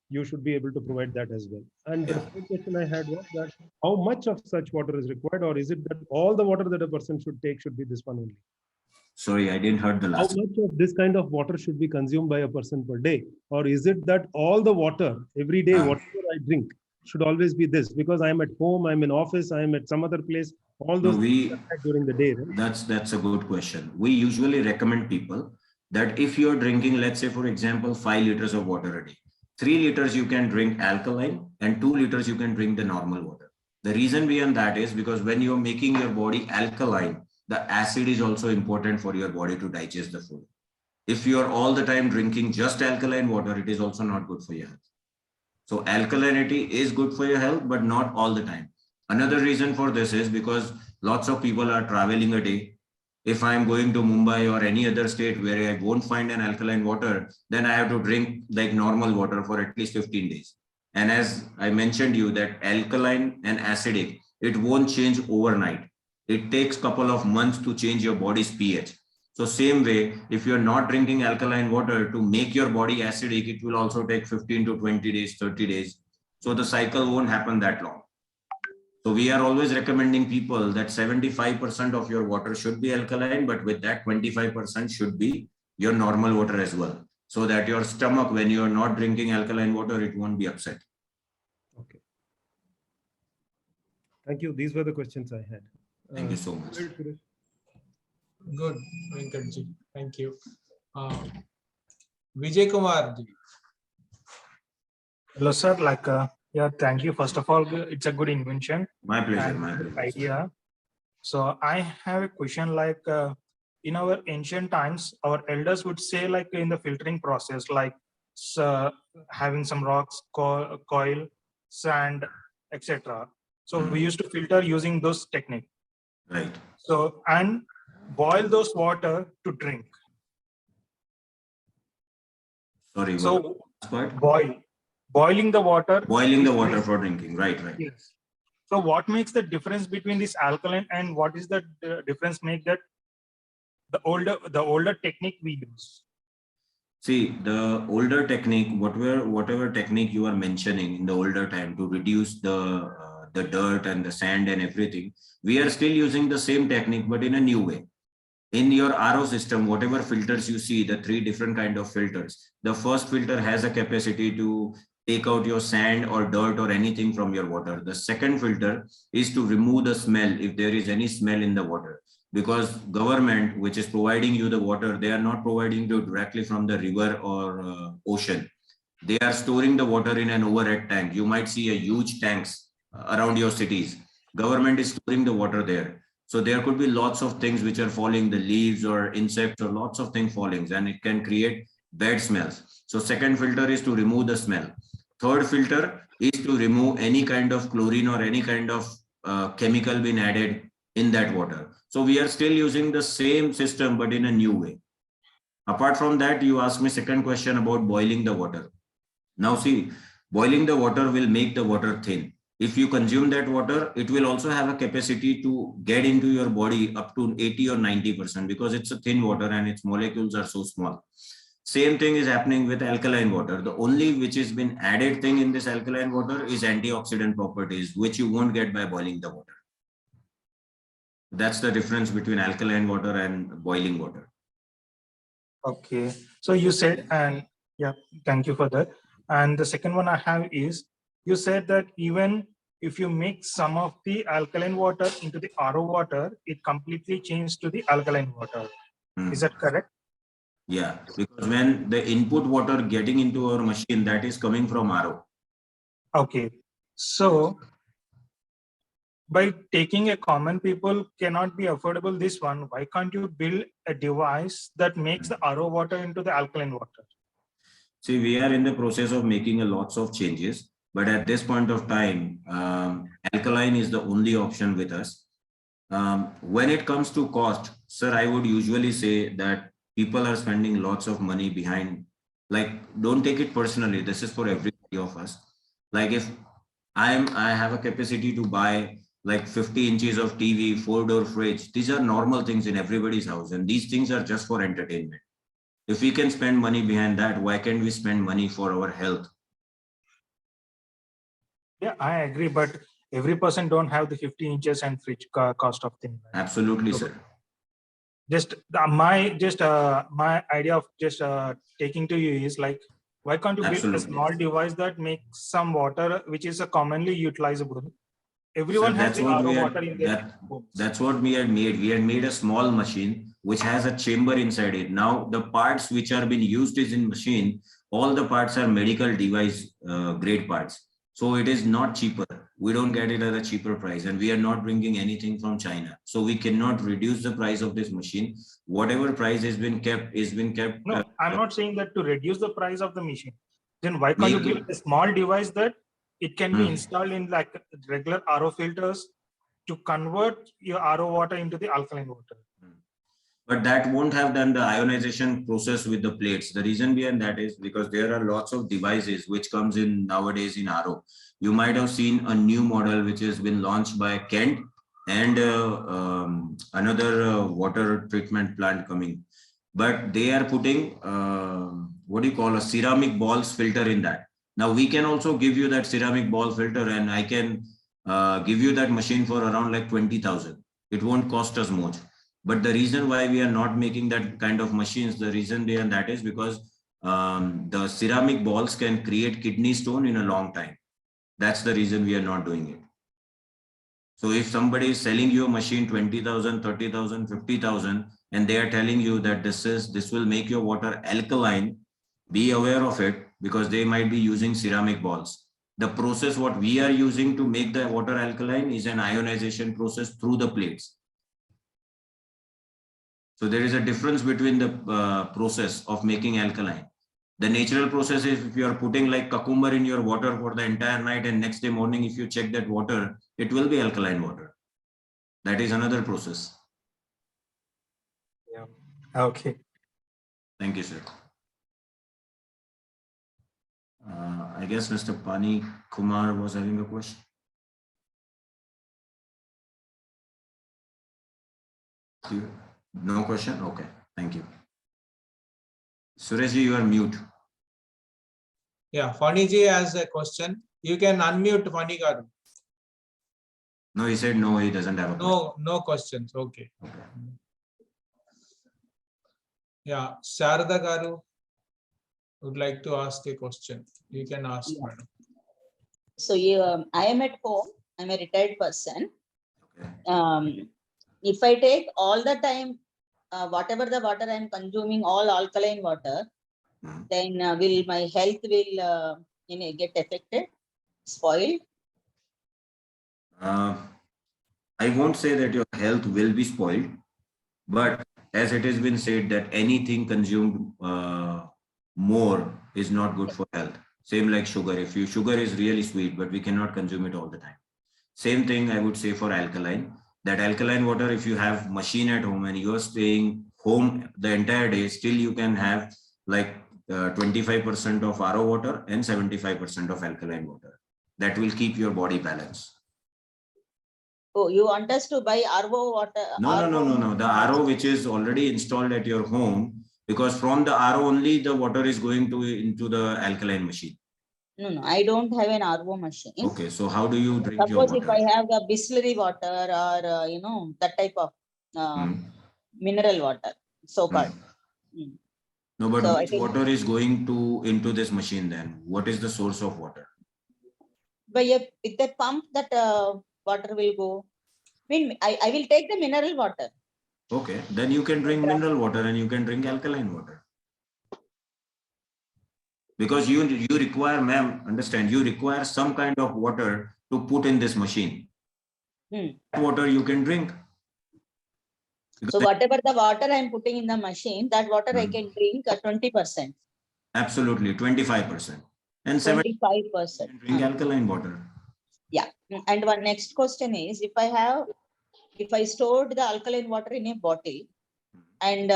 You should be able to provide that as well. And the second question I had was that how much of such water is required, or is it that all the water that a person should take should be this one only? Sorry, I didn't heard the last. How much of this kind of water should be consumed by a person per day? Or is it that all the water every day, whatever I drink, should always be this? Because I'm at home, I'm in office, I'm at some other place, all those during the day. Right? That's a good question. We usually recommend people that if you're drinking, let's say, for example, 5 liters of water a day, 3 liters you can drink alkaline and 2 liters you can drink the normal water. The reason behind that is because when you're making your body alkaline, the acid is also important for your body to digest the food. If you're all the time drinking just alkaline water, it is also not good for your health. So alkalinity is good for your health, but not all the time. Another reason for this is because lots of people are traveling a day. If I'm going to Mumbai or any other state where I won't find an alkaline water, then I have to drink like normal water for at least 15 days. And as I mentioned you that alkaline and acidic, it won't change overnight. It takes a couple of months to change your body's pH. So same way, if you're not drinking alkaline water to make your body acidic, it will also take 15 to 20 days, 30 days. So the cycle won't happen that long. So we are always recommending people that 75% of your water should be alkaline, but with that 25% should be your normal water as well. So that your stomach, when you're not drinking alkaline water, it won't be upset. Okay. Thank you. These were the questions I had. Thank you so much. Good, Venkatji. Thank you. Vijay Kumar ji. Hello, sir. Thank you. First of all, it's a good invention. My pleasure. My pleasure. Idea. So I have a question. In our ancient times, our elders would say, in the filtering process, having some rocks, coil, sand, etc. So we used to filter using those techniques. Right. So and boil those water to drink. Sorry. So what? Boiling the water. Boiling the water for drinking. Right. Right. Yes. So what makes the difference between this alkaline and what is the difference make that the older technique we use? See, the older technique, whatever technique you are mentioning in the older time to reduce the dirt and the sand and everything, we are still using the same technique, but in a new way. In your RO system, whatever filters you see, the 3 different kind of filters, the first filter has a capacity to take out your sand or dirt or anything from your water. The second filter is to remove the smell if there is any smell in the water. Because government, which is providing you the water, they are not providing you directly from the river or ocean. They are storing the water in an overhead tank. You might see a huge tanks around your cities. Government is storing the water there. So there could be lots of things which are falling, the leaves or insects or lots of things falling, and it can create bad smells. So second filter is to remove the smell. Third filter is to remove any kind of chlorine or any kind of chemical being added in that water. So we are still using the same system, but in a new way. Apart from that, you asked me second question about boiling the water. Now see, boiling the water will make the water thin. If you consume that water, it will also have a capacity to get into your body up to 80 or 90% because it's a thin water and its molecules are so small. Same thing is happening with alkaline water. The only which has been added thing in this alkaline water is antioxidant properties, which you won't get by boiling the water. That's the difference between alkaline water and boiling water. Okay. So you said, and yeah, thank you for that. And the second one I have is, you said that even if you mix some of the alkaline water into the RO water, it completely changes to the alkaline water. Is that correct? Yeah, because when the input water getting into our machine, that is coming from RO. Okay. So by taking a common people cannot be affordable this one, why can't you build a device that makes the RO water into the alkaline water? See, we are in the process of making a lots of changes, but at this point of time, alkaline is the only option with us. When it comes to cost, sir, I would usually say that people are spending lots of money behind, like, don't take it personally. This is for everybody of us. Like if I have a capacity to buy like 50 inches of TV, 4-door fridge. These are normal things in everybody's house. And these things are just for entertainment. If we can spend money behind that, why can't we spend money for our health? Yeah, I agree. But every person don't have the 50 inches and fridge cost of thing. Right? Absolutely, sir. Just my idea of just taking to you is like, why can't you build a small device that makes some water which is a commonly utilizable? Everyone has the RO water in their homes. That's what we had made. We had made a small machine which has a chamber inside it. Now the parts which are being used is in machine. All the parts are medical device grade parts. So it is not cheaper. We don't get it at a cheaper price, and we are not bringing anything from China. So we cannot reduce the price of this machine. Whatever price has been kept is been kept. No, I'm not saying that to reduce the price of the machine. Then why can't you build a small device that it can be installed in like regular RO filters to convert your RO water into the alkaline water? But that won't have done the ionization process with the plates. The reason behind that is because there are lots of devices which comes in nowadays in RO. You might have seen a new model which has been launched by Kent and another water treatment plant coming. But they are putting, what do you call, a ceramic balls filter in that. Now we can also give you that ceramic ball filter, and I can give you that machine for around like 20,000. It won't cost us much. But the reason why we are not making that kind of machines, the reason behind that is because the ceramic balls can create kidney stone in a long time. That's the reason we are not doing it. So if somebody is selling you a machine 20,000, 30,000, 50,000, and they are telling you that this will make your water alkaline, be aware of it, because they might be using ceramic balls. The process what we are using to make the water alkaline is an ionization process through the plates. So there is a difference between the process of making alkaline. The natural process is if you are putting like cucumber in your water for the entire night and next day morning, if you check that water, it will be alkaline water. That is another process. Yeah. Okay. Thank you, sir. I guess Mr. Pani Kumar was having a question. No question? Okay, thank you. Sureshji, you are mute. Yeah, Faniji has a question. You can unmute Fani garu. No, he said no, he doesn't have a question. No questions. Okay. Okay. Yeah, Sharada garu. would like to ask a question. You can ask, Yeah. madam. So I am at home. I'm a retired person. Okay. If I take all the time, whatever the water I'm consuming, all alkaline water, then will my health will get affected, spoiled? I won't say that your health will be spoiled, but as it has been said that anything consumed more is not good for health. Same like sugar. If you sugar is really sweet, but we cannot consume it all the time. Same thing I would say for alkaline. That alkaline water, if you have machine at home and you are staying home the entire day, still you can have like 25% of RO water and 75% of alkaline water. That will keep your body balanced. Oh, you want us to buy RO water? No. The RO which is already installed at your home, because from the RO only the water is going to into the alkaline machine. No, I don't have an RO machine. Okay, so how do you drink your Suppose water? if I have the Bisleri water or that type of mineral water, so called. No, but So which water is going to into this machine then? What is the source of water? With the pump, that water will go. I will take the mineral water. Okay, then you can drink mineral water and you can drink alkaline water. Because you require, ma'am, understand, you require some kind of water to put in this machine. Water you can drink. Because so whatever the water I'm putting in the machine, that water I can drink 20%. Absolutely, 25%. And 25%. Drink alkaline water. Yeah. And one next question is, if I stored the alkaline water in a bottle and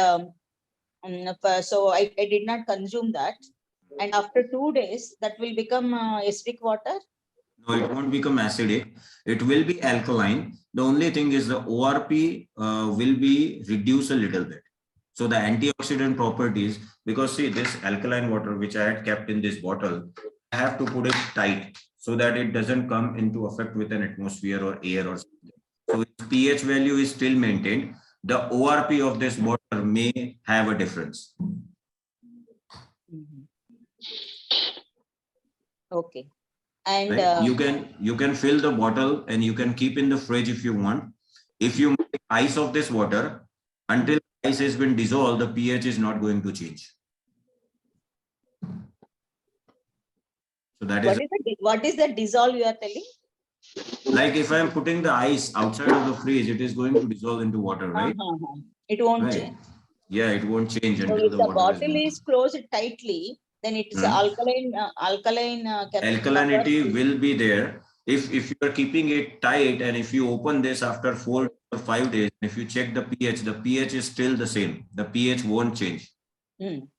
so I did not consume that, and after 2 days that will become acidic water? No, it won't become acidic. It will be alkaline. The only thing is the ORP will be reduced a little bit. So the antioxidant properties, because see this alkaline water which I had kept in this bottle, I have to put it tight so that it doesn't come into effect with an atmosphere or air or something. So its pH value is still maintained. The ORP of this water may have a difference. Okay. And right? You can fill the bottle and you can keep in the fridge if you want. If you make ice of this water, until ice has been dissolved, the pH is not going to change. So that what is the dissolve you are telling? Like if I am putting the ice outside of the fridge, it is going to dissolve into water, right? It won't change. Yeah, it won't change So until if the the water bottle is closed tightly, then it's alkaline. Alkalinity will be there. If you are keeping it tight and if you open this after 4 or 5 days, if you check the pH is still the same. The pH won't change. And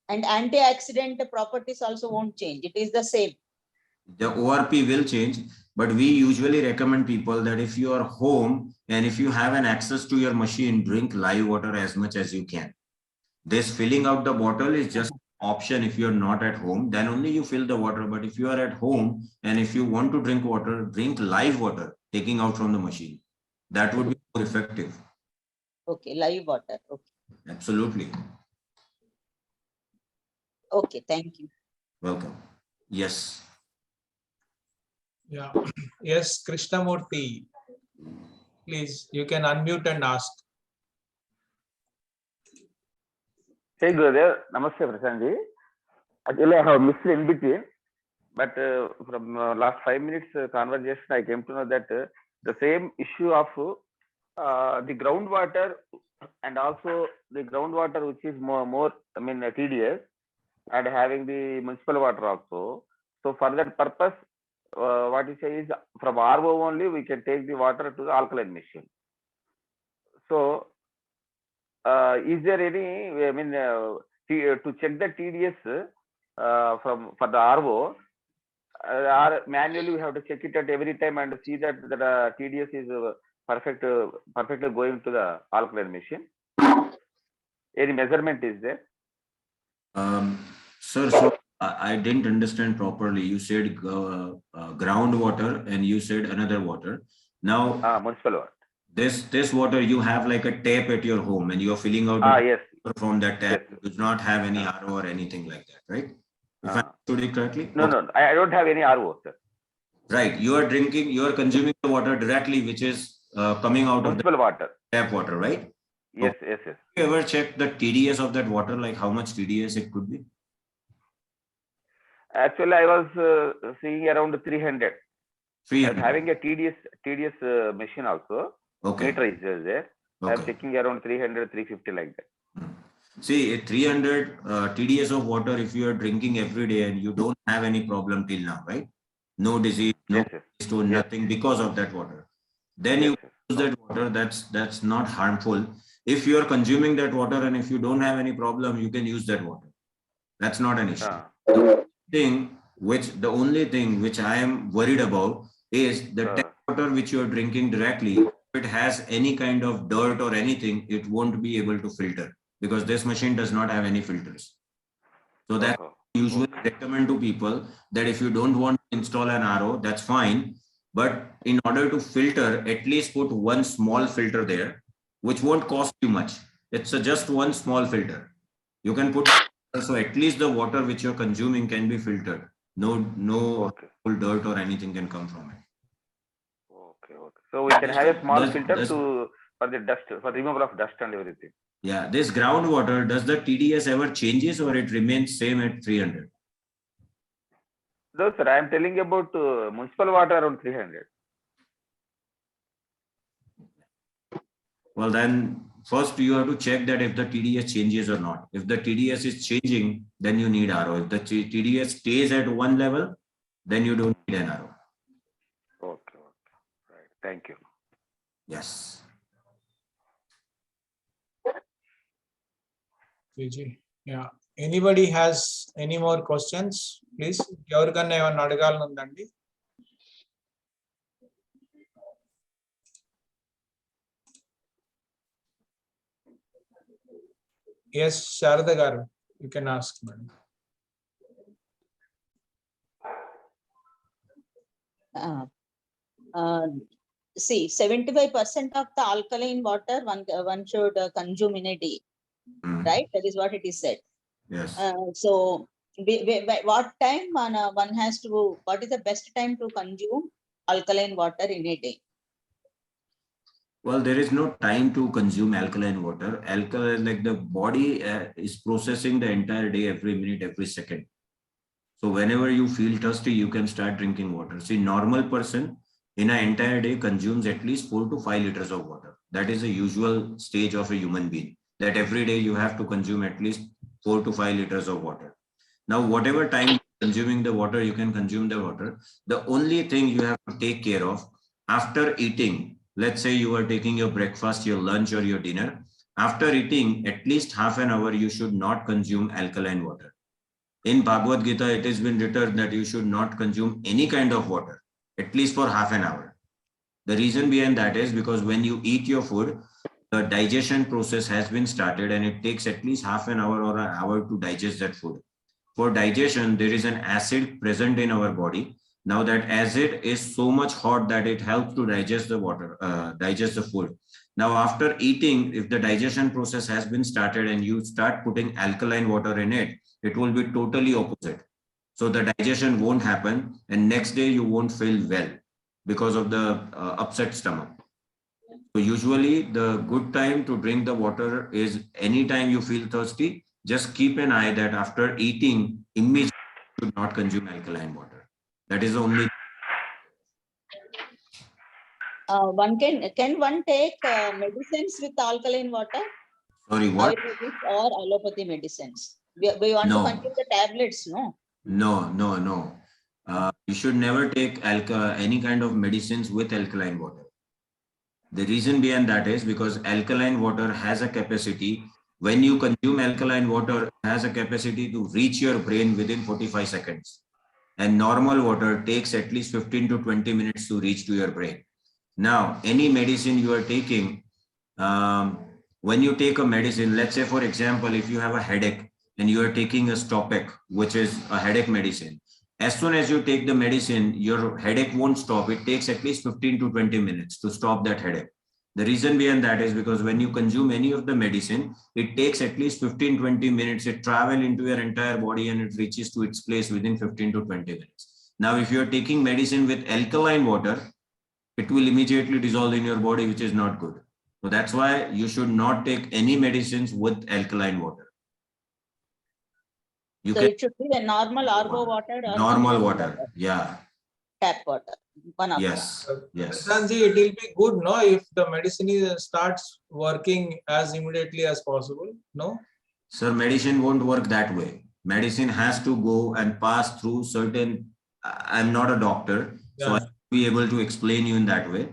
antioxidant properties also won't change. It is the same. The ORP will change, but we usually recommend people that if you are home and if you have an access to your machine, drink live water as much as you can. This filling out the bottle is just an option. If you're not at home, then only you fill the water. But if you are at home and if you want to drink water, drink live water, taking out from the machine. That would be more effective. Okay, live water. Okay. Absolutely. Okay, thank you. Welcome. Yes. Yeah. Yes, Krishnamurthy. Please, you can unmute and ask. Hey Gurudev, Namaste Prashanji. Actually, I have missed in between, but from last 5 minutes conversation, I came to know that the same issue of the groundwater and also the groundwater which is more tedious, and having the municipal water also. So for that purpose, what you say is from RO only we can take the water to the alkaline machine. So is there any, to check the TDS for the RO, or manually we have to check it at every time and see that the TDS is perfectly going to the alkaline machine? Any measurement is there? Sir, so I didn't understand properly. You said groundwater and you said another water. Now, municipal water. This water, you have like a tap at your home and you're filling out. Yes. from that tap. Yes. Does not have any RO or anything like that, right? If I understood it correctly? No, no, I don't have any RO, sir. Right. You are consuming the water directly, which is coming out of the Municipal water. tap water, right? Yes, yes, yes. Have you ever checked the TDS of that water, like how much TDS it could be? Actually, I was seeing around 300. I was 300. having a TDS machine also. Okay. Meter is there. I'm Okay. checking around 300, 350 like that. See, 300 TDS of water, if you are drinking every day and you don't have any problem till now, right? No disease, no Yes, yes. stone, nothing because of that water. Then you Yes, use that water, that's not harmful. If you are consuming that water and if you don't have any problem, you can use that water. That's not an issue. The only thing which I am worried about is the tap water which you are drinking directly. If it has any kind of dirt or anything, it won't be able to filter because this machine does not have any filters. So that I usually recommend to people that if you don't want to install an RO, that's fine. But in order to filter, at least put one small filter there, which won't cost you much. It's just one small filter. You can put, so at least the water which you're consuming can be filtered. No dirt or anything can come from it. Okay. So we can have a small filter for the dust, for removal of dust and everything. Yeah, this groundwater, does the TDS ever changes or it remains same at 300? No, sir, I am telling about municipal water around 300. Well, then first you have to check that if the TDS changes or not. If the TDS is changing, then you need RO. If the TDS stays at one level, then you don't need an RO. Okay. Right. Thank you. Yes. Vijay. Yeah. Anybody has any more questions? Please. Everyone evanna adagalanundandi. Yes, Sharada garu, you can ask, madam. See, 75% of the alkaline water one should consume in a day, right? That is what it is said. Yes. So, what time one has to? What is the best time to consume alkaline water in a day? Well, there is no time to consume alkaline water. Alkaline, like the body is processing the entire day, every minute, every second. So whenever you feel thirsty, you can start drinking water. See, normal person in an entire day consumes at least 4 to 5 liters of water. That is a usual stage of a human being, that every day you have to consume at least 4 to 5 liters of water. Now, whatever time you're consuming the water, you can consume the water. The only thing you have to take care of after eating, let's say you are taking your breakfast, your lunch or your dinner, after eating at least half an hour, you should not consume alkaline water. In Bhagavad Gita, it has been written that you should not consume any kind of water, at least for half an hour. The reason behind that is because when you eat your food, the digestion process has been started and it takes at least half an hour or an hour to digest that food. For digestion, there is an acid present in our body. Now that acid is so much hot that it helps to digest the water, digest the food. Now, after eating, if the digestion process has been started and you start putting alkaline water in it, it will be totally opposite. So the digestion won't happen and next day you won't feel well because of the upset stomach. So usually the good time to drink the water is anytime you feel thirsty. Just keep an eye that after eating, immediately you should not consume alkaline water. That is the only. One can one take medicines with alkaline water? Sorry, what? Ayurvedic or allopathy medicines. We want to consume the tablets, no? No. You should never take any kind of medicines with alkaline water. The reason behind that is because alkaline water has a capacity. When you consume alkaline water, it has a capacity to reach your brain within 45 seconds. And normal water takes at least 15 to 20 minutes to reach to your brain. Now, any medicine you are taking, when you take a medicine, let's say, for example, if you have a headache and you are taking a Stopec, which is a headache medicine, as soon as you take the medicine, your headache won't stop. It takes at least 15 to 20 minutes to stop that headache. The reason behind that is because when you consume any of the medicine, it takes at least 15-20 minutes. It travels into your entire body and it reaches to its place within 15 to 20 minutes. Now, if you're taking medicine with alkaline water, it will immediately dissolve in your body, which is not good. So that's why you should not take any medicines with alkaline water. You So can it should be the normal RO water or normal water. Yeah. tap water. One of them. Yes. Yes. Prashantji, it will be good, no, if the medicine starts working as immediately as possible, no? Sir, medicine won't work that way. Medicine has to go and pass through certain. I'm not a doctor, so Yeah. I won't be able to explain you in that way.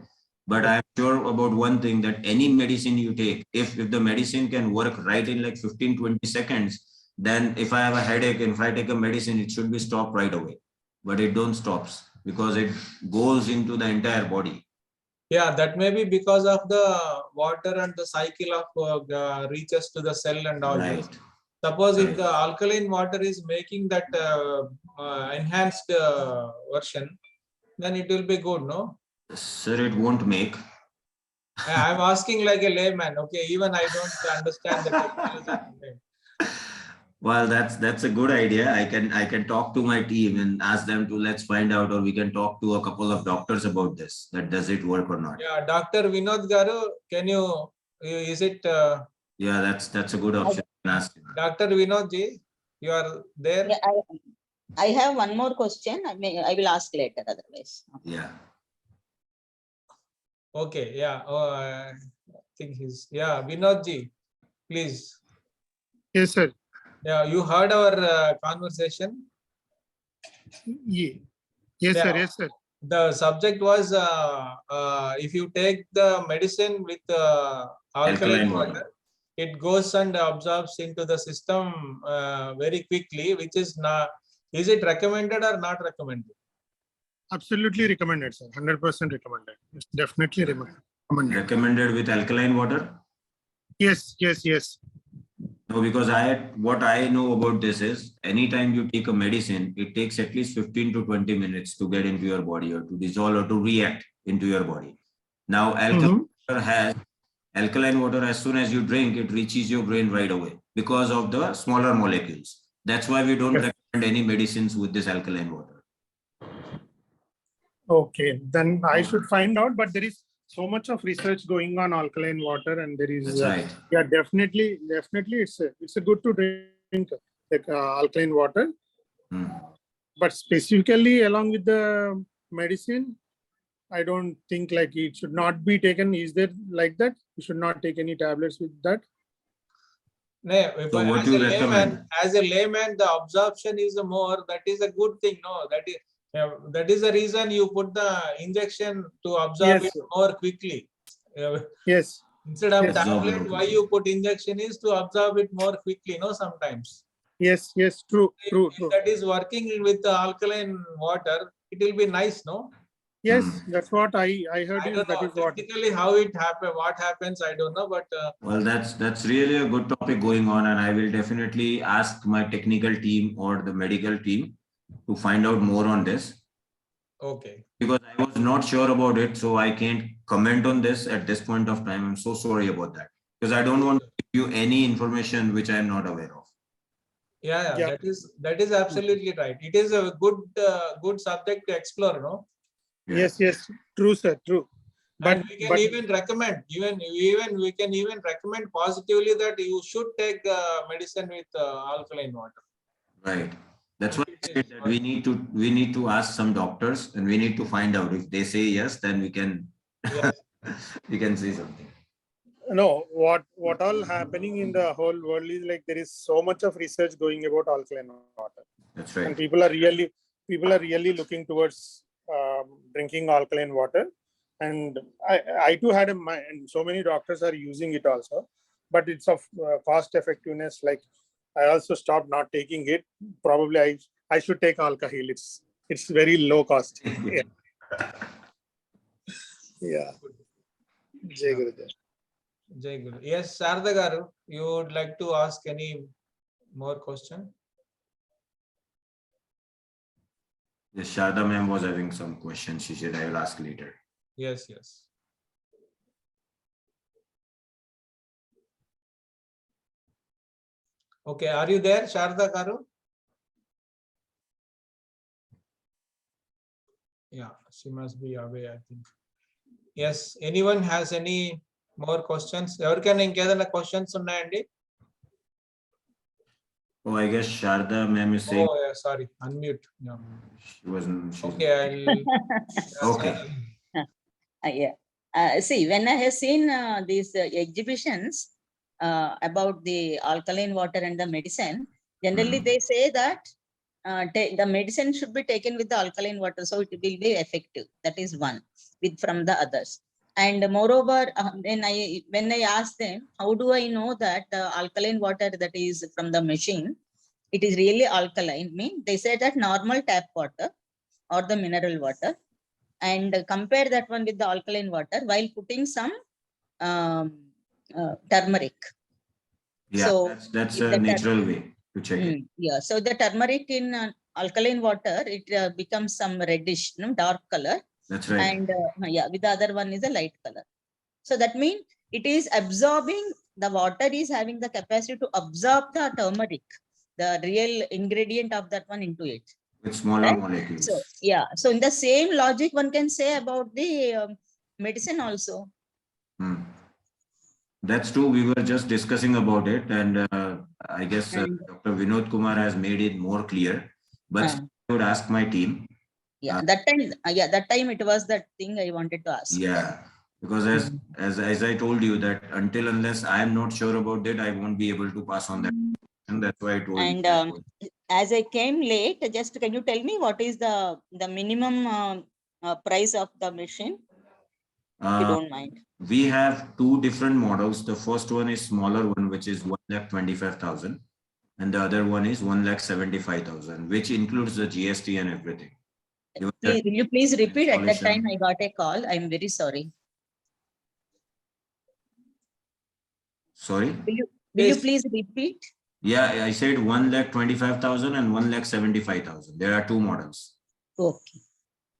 But I'm sure about one thing, that any medicine you take, if the medicine can work right in like 15-20 seconds, then if I have a headache and if I take a medicine, it should be stopped right away. But it don't stops because it goes into the entire body. Yeah, that may be because of the water and the cycle of reaches to the cell and all this. Right. Suppose if the Correct. alkaline water is making that enhanced version, then it will be good, no? Sir, it won't make. I'm asking like a layman, okay? Even I don't understand the technology. Well, that's a good idea. I can talk to my team and ask them to let's find out, or we can talk to a couple of doctors about this. That does it work or not? Yeah, Dr. Vinod Garu, can you? Is it? Yeah, that's a good option. Ask him. Dr. Vinod ji, you are there? Yeah, I have one more question. I will ask later otherwise. Yeah. Okay, yeah. Oh, I think he's, yeah, Vinod ji, please. Yes, sir. Yeah, you heard our conversation. Yeah. Yes, Yeah. sir. Yes, sir. The subject was if you take the medicine with alkaline water, it goes and absorbs into the system very quickly, which is not, is it recommended or not recommended? Absolutely recommended, sir. 100% recommended. It's definitely recommended. Recommended with alkaline water? Yes, yes, yes. No, because what I know about this is anytime you take a medicine, it takes at least 15 to 20 minutes to get into your body or to dissolve or to react into your body. Now, alkaline water, as soon as you drink, it reaches your brain right away because of the smaller molecules. That's why we don't recommend any medicines with this alkaline water. Okay, then I should find out, but there is so much of research going on alkaline water, and there is That's right. Yeah, definitely it's a good to drink like alkaline water. But specifically along with the medicine, I don't think like it should not be taken. Is there like that? You should not take any tablets with that. No, if So what as, do a you recommend? layman, as a layman, the absorption is more, that is a good thing. No, that is the reason you put the injection to absorb Yes. it more quickly. Yes. Instead of Yes. tablet, why you put injection is to absorb it more quickly, no, sometimes. Yes, yes, true, true, If true. that is working with the alkaline water, it will be nice, no? Yes, that's what I heard. I don't That know is what. technically how it happen, what happens, I don't know, but Well, that's really a good topic going on, and I will definitely ask my technical team or the medical team to find out more on this. okay. Because I was not sure about it, so I can't comment on this at this point of time. I'm so sorry about that, because I don't want to give you any information which I am not aware of. Yeah, Yeah. that is absolutely right. It is a good subject to explore, no? Yes, yes, true, sir, true. But And we can even recommend, we can even recommend positively that you should take medicine with alkaline water. Right. That's why I said that we need to ask some doctors and we need to find out. If they say yes, then we can we can say something. no, what all happening in the whole world is like there is so much of research going about alkaline water. That's right. And people are really looking towards drinking alkaline water. And I too had a mind, and so many doctors are using it also, but it's of cost effectiveness. Like I also stopped not taking it. Probably I should take ALKAHEAL. It's very low cost. Yeah. Yeah. Jai Gurudev. Jai Guru. Yes, Sarada Garu, you would like to ask any more question? Yes, Sharda ma'am was having some questions. She said I will ask later. Yes, yes. Okay, are you there, Sharda Karu? Yeah, she must be away, I think. Yes, anyone has any more questions? Everyone ఇంకేదైనా questions ఉన్నాయండి? Oh, I guess Sharda ma'am is saying. Oh, yeah, sorry, unmute. No. She wasn't. Okay, I'll. Okay. Yeah. See, when I have seen these exhibitions about the alkaline water and the medicine, generally they say that the medicine should be taken with the alkaline water, so it will be effective. That is one from the others. And moreover, when I ask them, how do I know that the alkaline water that is from the machine, it is really alkaline? They say that normal tap water or the mineral water, and compare that one with the alkaline water while putting some turmeric. Yeah, so that's a natural way to check it. Yeah, so the turmeric in alkaline water, it becomes some reddish, dark color. That's right. And yeah, with the other one is a light color. So that means it is absorbing, the water is having the capacity to absorb the turmeric, the real ingredient of that one, into it. With smaller Right? molecules. So yeah, so in the same logic, one can say about the medicine also. That's true. We were just discussing about it, and I guess Dr. Vinod Kumar has made it more clear. But I would ask my team. Yeah, that time it was that thing I wanted to ask. Yeah, because as I told you that unless I am not sure about it, I won't be able to pass on that. And that's why I told And you. as I came late, just can you tell me what is the minimum price of the machine? If you don't mind. We have two different models. The first one is smaller one, which is 1,25,000, and the other one is 1,75,000, which includes the GST and everything. Will you please repeat? At that time I got a call. I'm very sorry. Sorry? Will you please repeat? Yeah, I said 1,25,000 and 1,75,000. There are two models. Okay.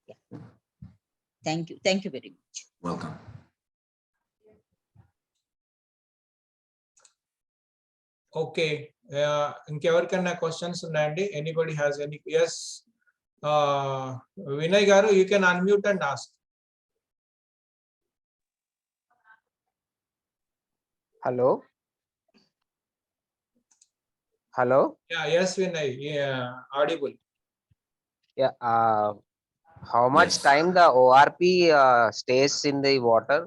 Yeah. Thank you. Thank you very much. Welcome. Okay. ఇంకెవరికైనా questions ఉన్నాయండి? Anybody has any? Yes. Vinay garu, you can unmute and ask. Hello. Hello. Yeah. Yes, Vinay. Yeah, audible. Yeah. How much time the ORP stays in the water?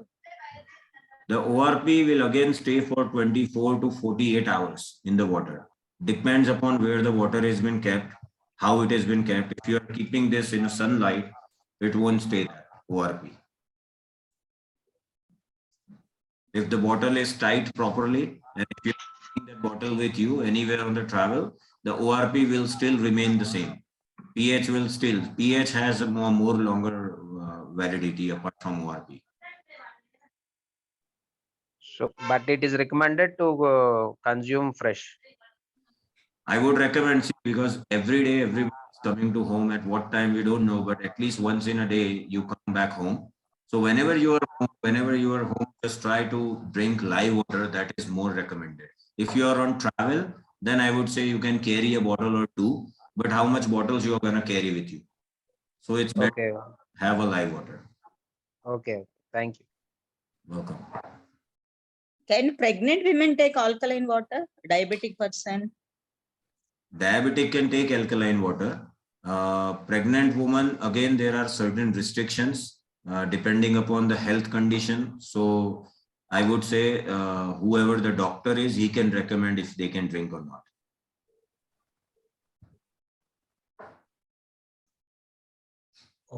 The ORP will again stay for 24 to 48 hours in the water. Depends upon where the water has been kept, how it has been kept. If you are keeping this in sunlight, it won't stay there, ORP. If the bottle is tied properly, and if you're keeping that bottle with you anywhere on the travel, the ORP will still remain the same. pH has a more longer validity apart from ORP. So, but it is recommended to consume fresh. I would recommend, because every day everyone is coming to home. At what time we don't know, but at least once in a day you come back home. So whenever you are home, just try to drink live water. That is more recommended. If you are on travel, then I would say you can carry a bottle or two, but how much bottles you are going to carry with you? So it's better to have a live water. Okay, thank you. Welcome. Can pregnant women take alkaline water? Diabetic person? Diabetic can take alkaline water. Pregnant woman, again, there are certain restrictions depending upon the health condition. So I would say whoever the doctor is, he can recommend if they can drink or not.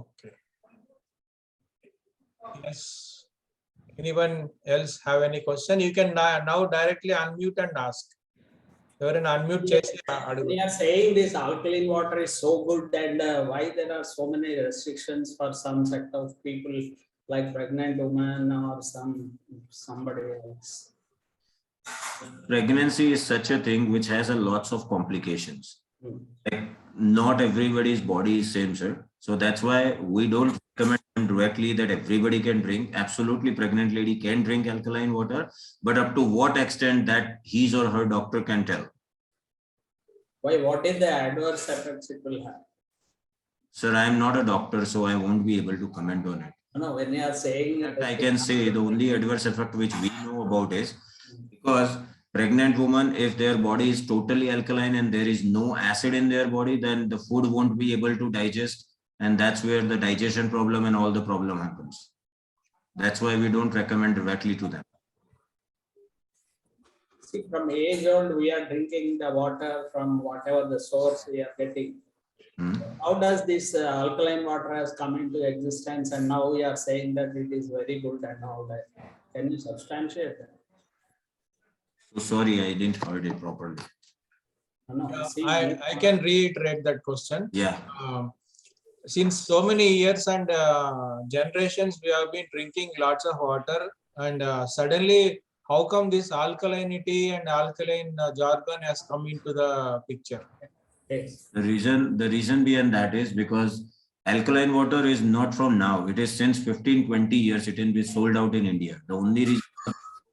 Okay. Yes. Anyone else have any question? You can now directly unmute and ask. Unmute. They are saying this alkaline water is so good, and why there are so many restrictions for some set of people, like pregnant women or somebody else. Pregnancy is such a thing which has a lots of complications. Like, not everybody's body is same, sir. So that's why we don't recommend directly that everybody can drink. Absolutely, pregnant lady can drink alkaline water, but up to what extent that his or her doctor can tell. Why? What is the adverse effects it will have? Sir, I am not a doctor, so I won't be able to comment on it. No, when you are saying In fact, I can say the only adverse effect which we know about is because pregnant woman, if their body is totally alkaline and there is no acid in their body, then the food won't be able to digest. And that's where the digestion problem and all the problem happens. That's why we don't recommend directly to them. see, from age old, we are drinking the water from whatever the source we are getting. How does this alkaline water has come into existence, and now we are saying that it is very good and all that? Can you substantiate that? So sorry, I didn't heard it properly. No, see, I can reiterate that question. Yeah. Since so many years and generations, we have been drinking lots of water, and suddenly, how come this alkalinity and alkaline jargon has come into the picture? yes. The reason behind that is because alkaline water is not from now. It is since 15-20 years it has been sold out in India. The only reason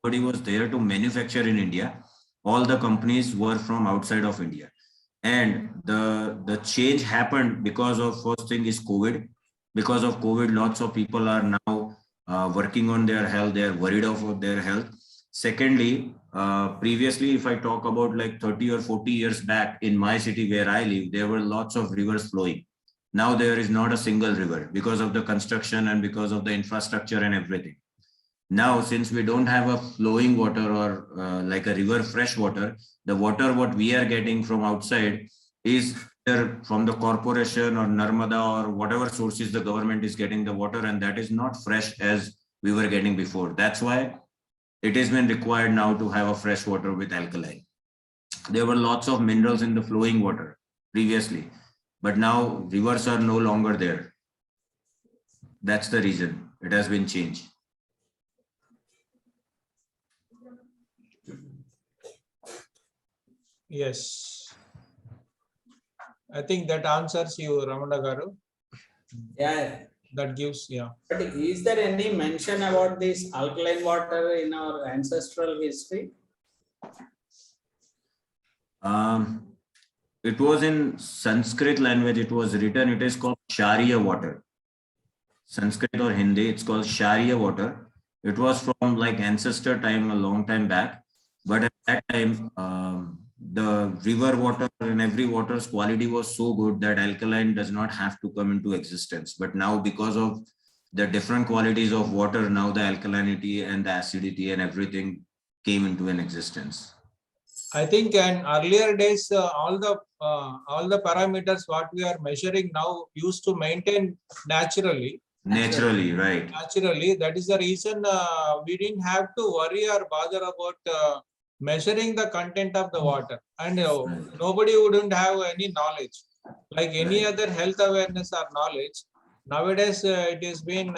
nobody was there to manufacture in India, all the companies were from outside of India. And the change happened because of, first thing is COVID. Because of COVID, lots of people are now working on their health. They are worried of their health. Secondly, previously, if I talk about like 30 or 40 years back in my city where I live, there were lots of rivers flowing. Now there is not a single river because of the construction and because of the infrastructure and everything. Now, since we don't have a flowing water or like a river fresh water, the water what we are getting from outside is either from the corporation or Narmada or whatever sources the government is getting the water, and that is not fresh as we were getting before. That's why it has been required now to have a fresh water with alkaline. There were lots of minerals in the flowing water previously, but now rivers are no longer there. That's the reason it has been changed. Yes. I think that answers you, Ramana Garu. Yeah. That gives, yeah. But is there any mention about this alkaline water in our ancestral history? It was in Sanskrit language. It was written. It is called Shariya water. Sanskrit or Hindi. It's called Shariya water. It was from like ancestor time, a long time back. But at that time, the river water and every water's quality was so good that alkaline does not have to come into existence. But now, because of the different qualities of water, now the alkalinity and the acidity and everything came into an existence. I think in earlier days, all the parameters what we are measuring now used to maintain naturally. Naturally, right. Naturally, that is the reason we didn't have to worry or bother about measuring the content of the water, and nobody wouldn't have any knowledge like any other health awareness or knowledge. Nowadays, it has been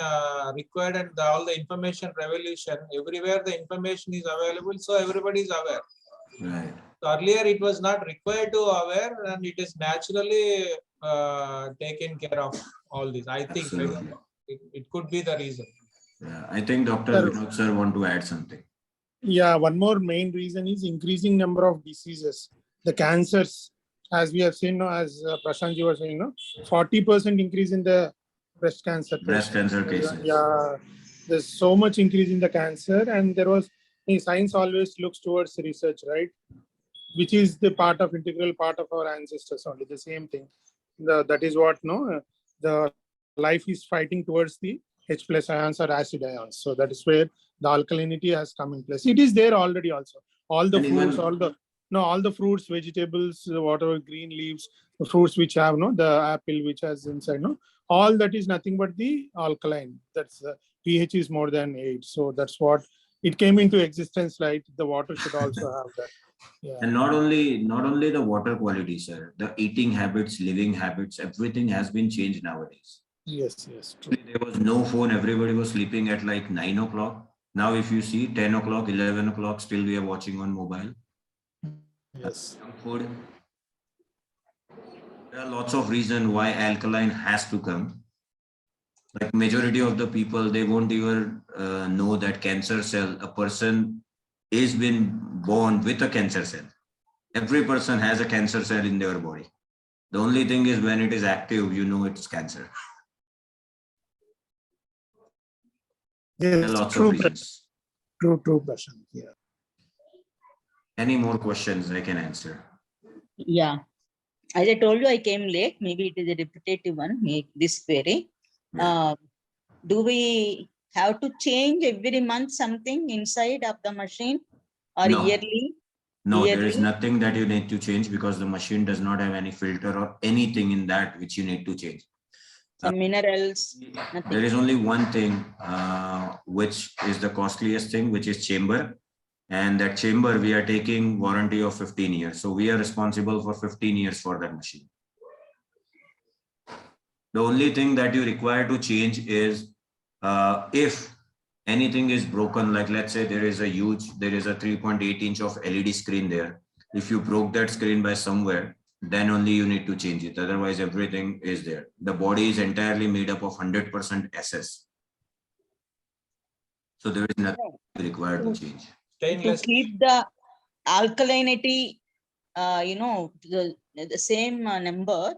required, and all the information revolution, everywhere the information is available, so everybody is aware. Right. So earlier it was not required to aware, and it is naturally taken care of all this. I think it could be the reason. Yeah, I think Dr. Vinod sir want to add something. Yeah, one more main reason is increasing number of diseases. The cancers, as we have seen, as Prashant ji was saying, 40% increase in the breast cancer. Breast cancer cases. Yeah, there's so much increase in the cancer, and there was science always looks towards research, right? Which is the integral part of our ancestors only. The same thing. That is what the life is fighting towards the H+ ions or acid ions. So that is where the alkalinity has come in place. It is there already also. All the fruits, all the fruits, vegetables, whatever green leaves, the fruits which have the apple which has inside, all that is nothing but the alkaline. That's pH is more than 8. So that's what it came into existence, right? The water should also have that. Yeah. And not only the water quality, sir, the eating habits, living habits, everything has been changed nowadays. Yes, true. There was no phone. Everybody was sleeping at like 9 o'clock. Now, if you see 10 o'clock, 11 o'clock, still we are watching on mobile. Yes. Food. There are lots of reasons why alkaline has to come. Like majority of the people, they won't even know that cancer cell, a person is been born with a cancer cell. Every person has a cancer cell in their body. The only thing is when it is active, you know it's cancer. There are Yes, lots true, of reasons. true, Prashant. Yeah. Any more questions I can answer? Yeah. As I told you, I came late. Maybe it is a repetitive one, this query. Yeah. Do we have to change every month something inside of the machine or No. yearly? No, there is nothing that you need to change because the machine does not have any filter or anything in that which you need to change. Some minerals, nothing. There is only one thing which is the costliest thing, which is chamber. And that chamber, we are taking warranty of 15 years. So we are responsible for 15 years for that machine. The only thing that you require to change is if anything is broken, like let's say there is a 3.8 inch of LED screen there. If you broke that screen by somewhere, then only you need to change it. Otherwise, everything is there. The body is entirely made up of 100% SS. So there is nothing required to change. To keep the alkalinity, the same number,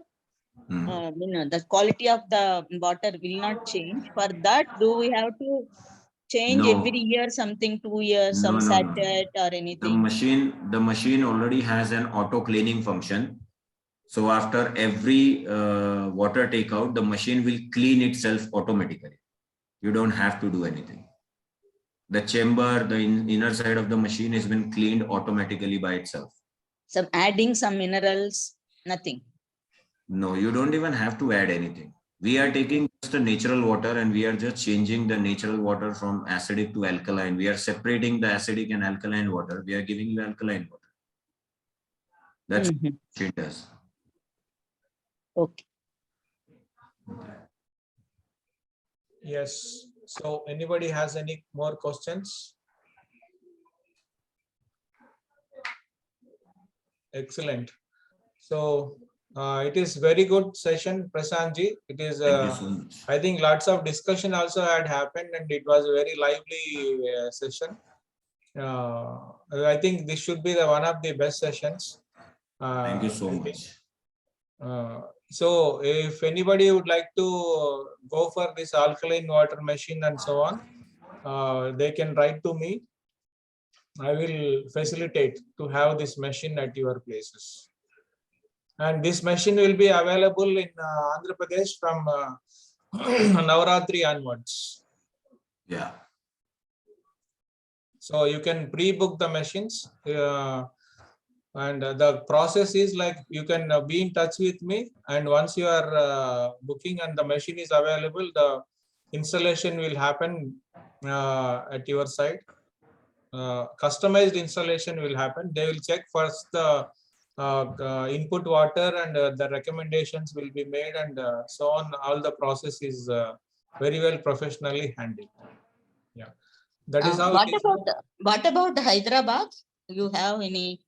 the quality of the water will not change. For that, do we have to change every year something, 2 years, some sachet or anything? The machine already has an auto cleaning function. So after every water takeout, the machine will clean itself automatically. You don't have to do anything. The chamber, the inner side of the machine has been cleaned automatically by itself. Adding some minerals, nothing. No, you don't even have to add anything. We are taking just a natural water and we are just changing the natural water from acidic to alkaline. We are separating the acidic and alkaline water. We are giving you alkaline water. That's what it does. Okay. Yes. So anybody has any more questions? Excellent. So it is very good session, Prashantji. It is, Thank you so much. I think lots of discussion also had happened and it was a very lively session. I think this should be one of the best sessions. Thank you so much. So if anybody would like to go for this alkaline water machine and so on, they can write to me. I will facilitate to have this machine at your places. And this machine will be available in Andhra Pradesh from Navratri onwards. Yeah. So you can pre-book the machines. And the process is like you can be in touch with me, and once you are booking and the machine is available, the installation will happen at your site. Customized installation will happen. They will check first the input water and the recommendations will be made and so on. All the process is very well professionally handled. Yeah, that is how. What about Hyderabad? You have any?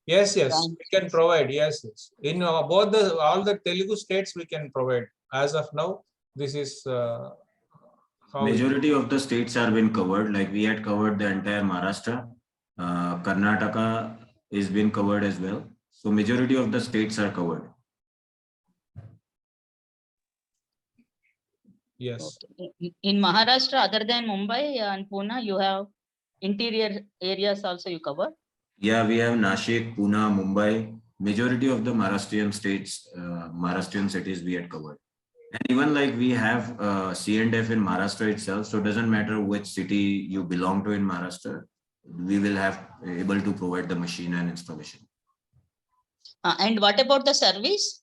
Yes, we can provide. Yes. In both all the Telugu states, we can provide. As of now, this is how majority of the states are been covered. Like we had covered the entire Maharashtra, Karnataka is been covered as well. So majority of the states are covered. Yes. Okay. In Maharashtra, other than Mumbai and Pune, you have interior areas also you cover? Yeah, we have Nashik, Pune, Mumbai. Majority of the Maharashtrian states, Maharashtrian cities we had covered. And even like we have C&F in Maharashtra itself. So it doesn't matter which city you belong to in Maharashtra. We will have able to provide the machine and installation. And what about the service?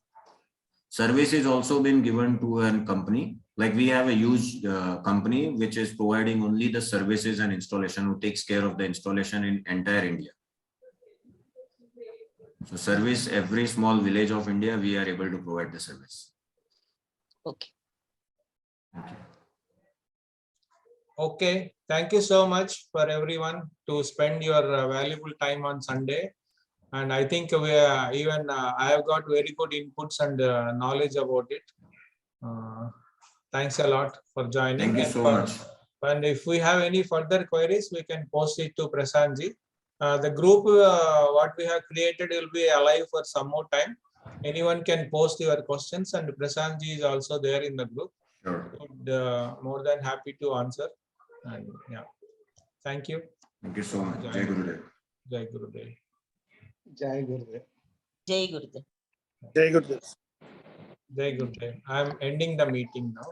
Service is also been given to a company. Like we have a huge company which is providing only the services and installation, who takes care of the installation in entire India. So service, every small village of India, we are able to provide the service. Okay. Thank you. Okay. Thank you so much for everyone to spend your valuable time on Sunday. And I think we are even I have got very good inputs and knowledge about it. Thanks a lot for joining. Thank you so much. And if we have any further queries, we can post it to Prashantji. The group what we have created will be alive for some more time. Anyone can post your questions, and Prashant ji is also there in the group. Sure. Would, more than happy to answer. And yeah, thank you. Thank you so much. Jai Gurudev. Jai Gurudev. Jai Gurudev. Jai Gurudev. Jai Gurudev. Jai Gurudev. I am ending the meeting now.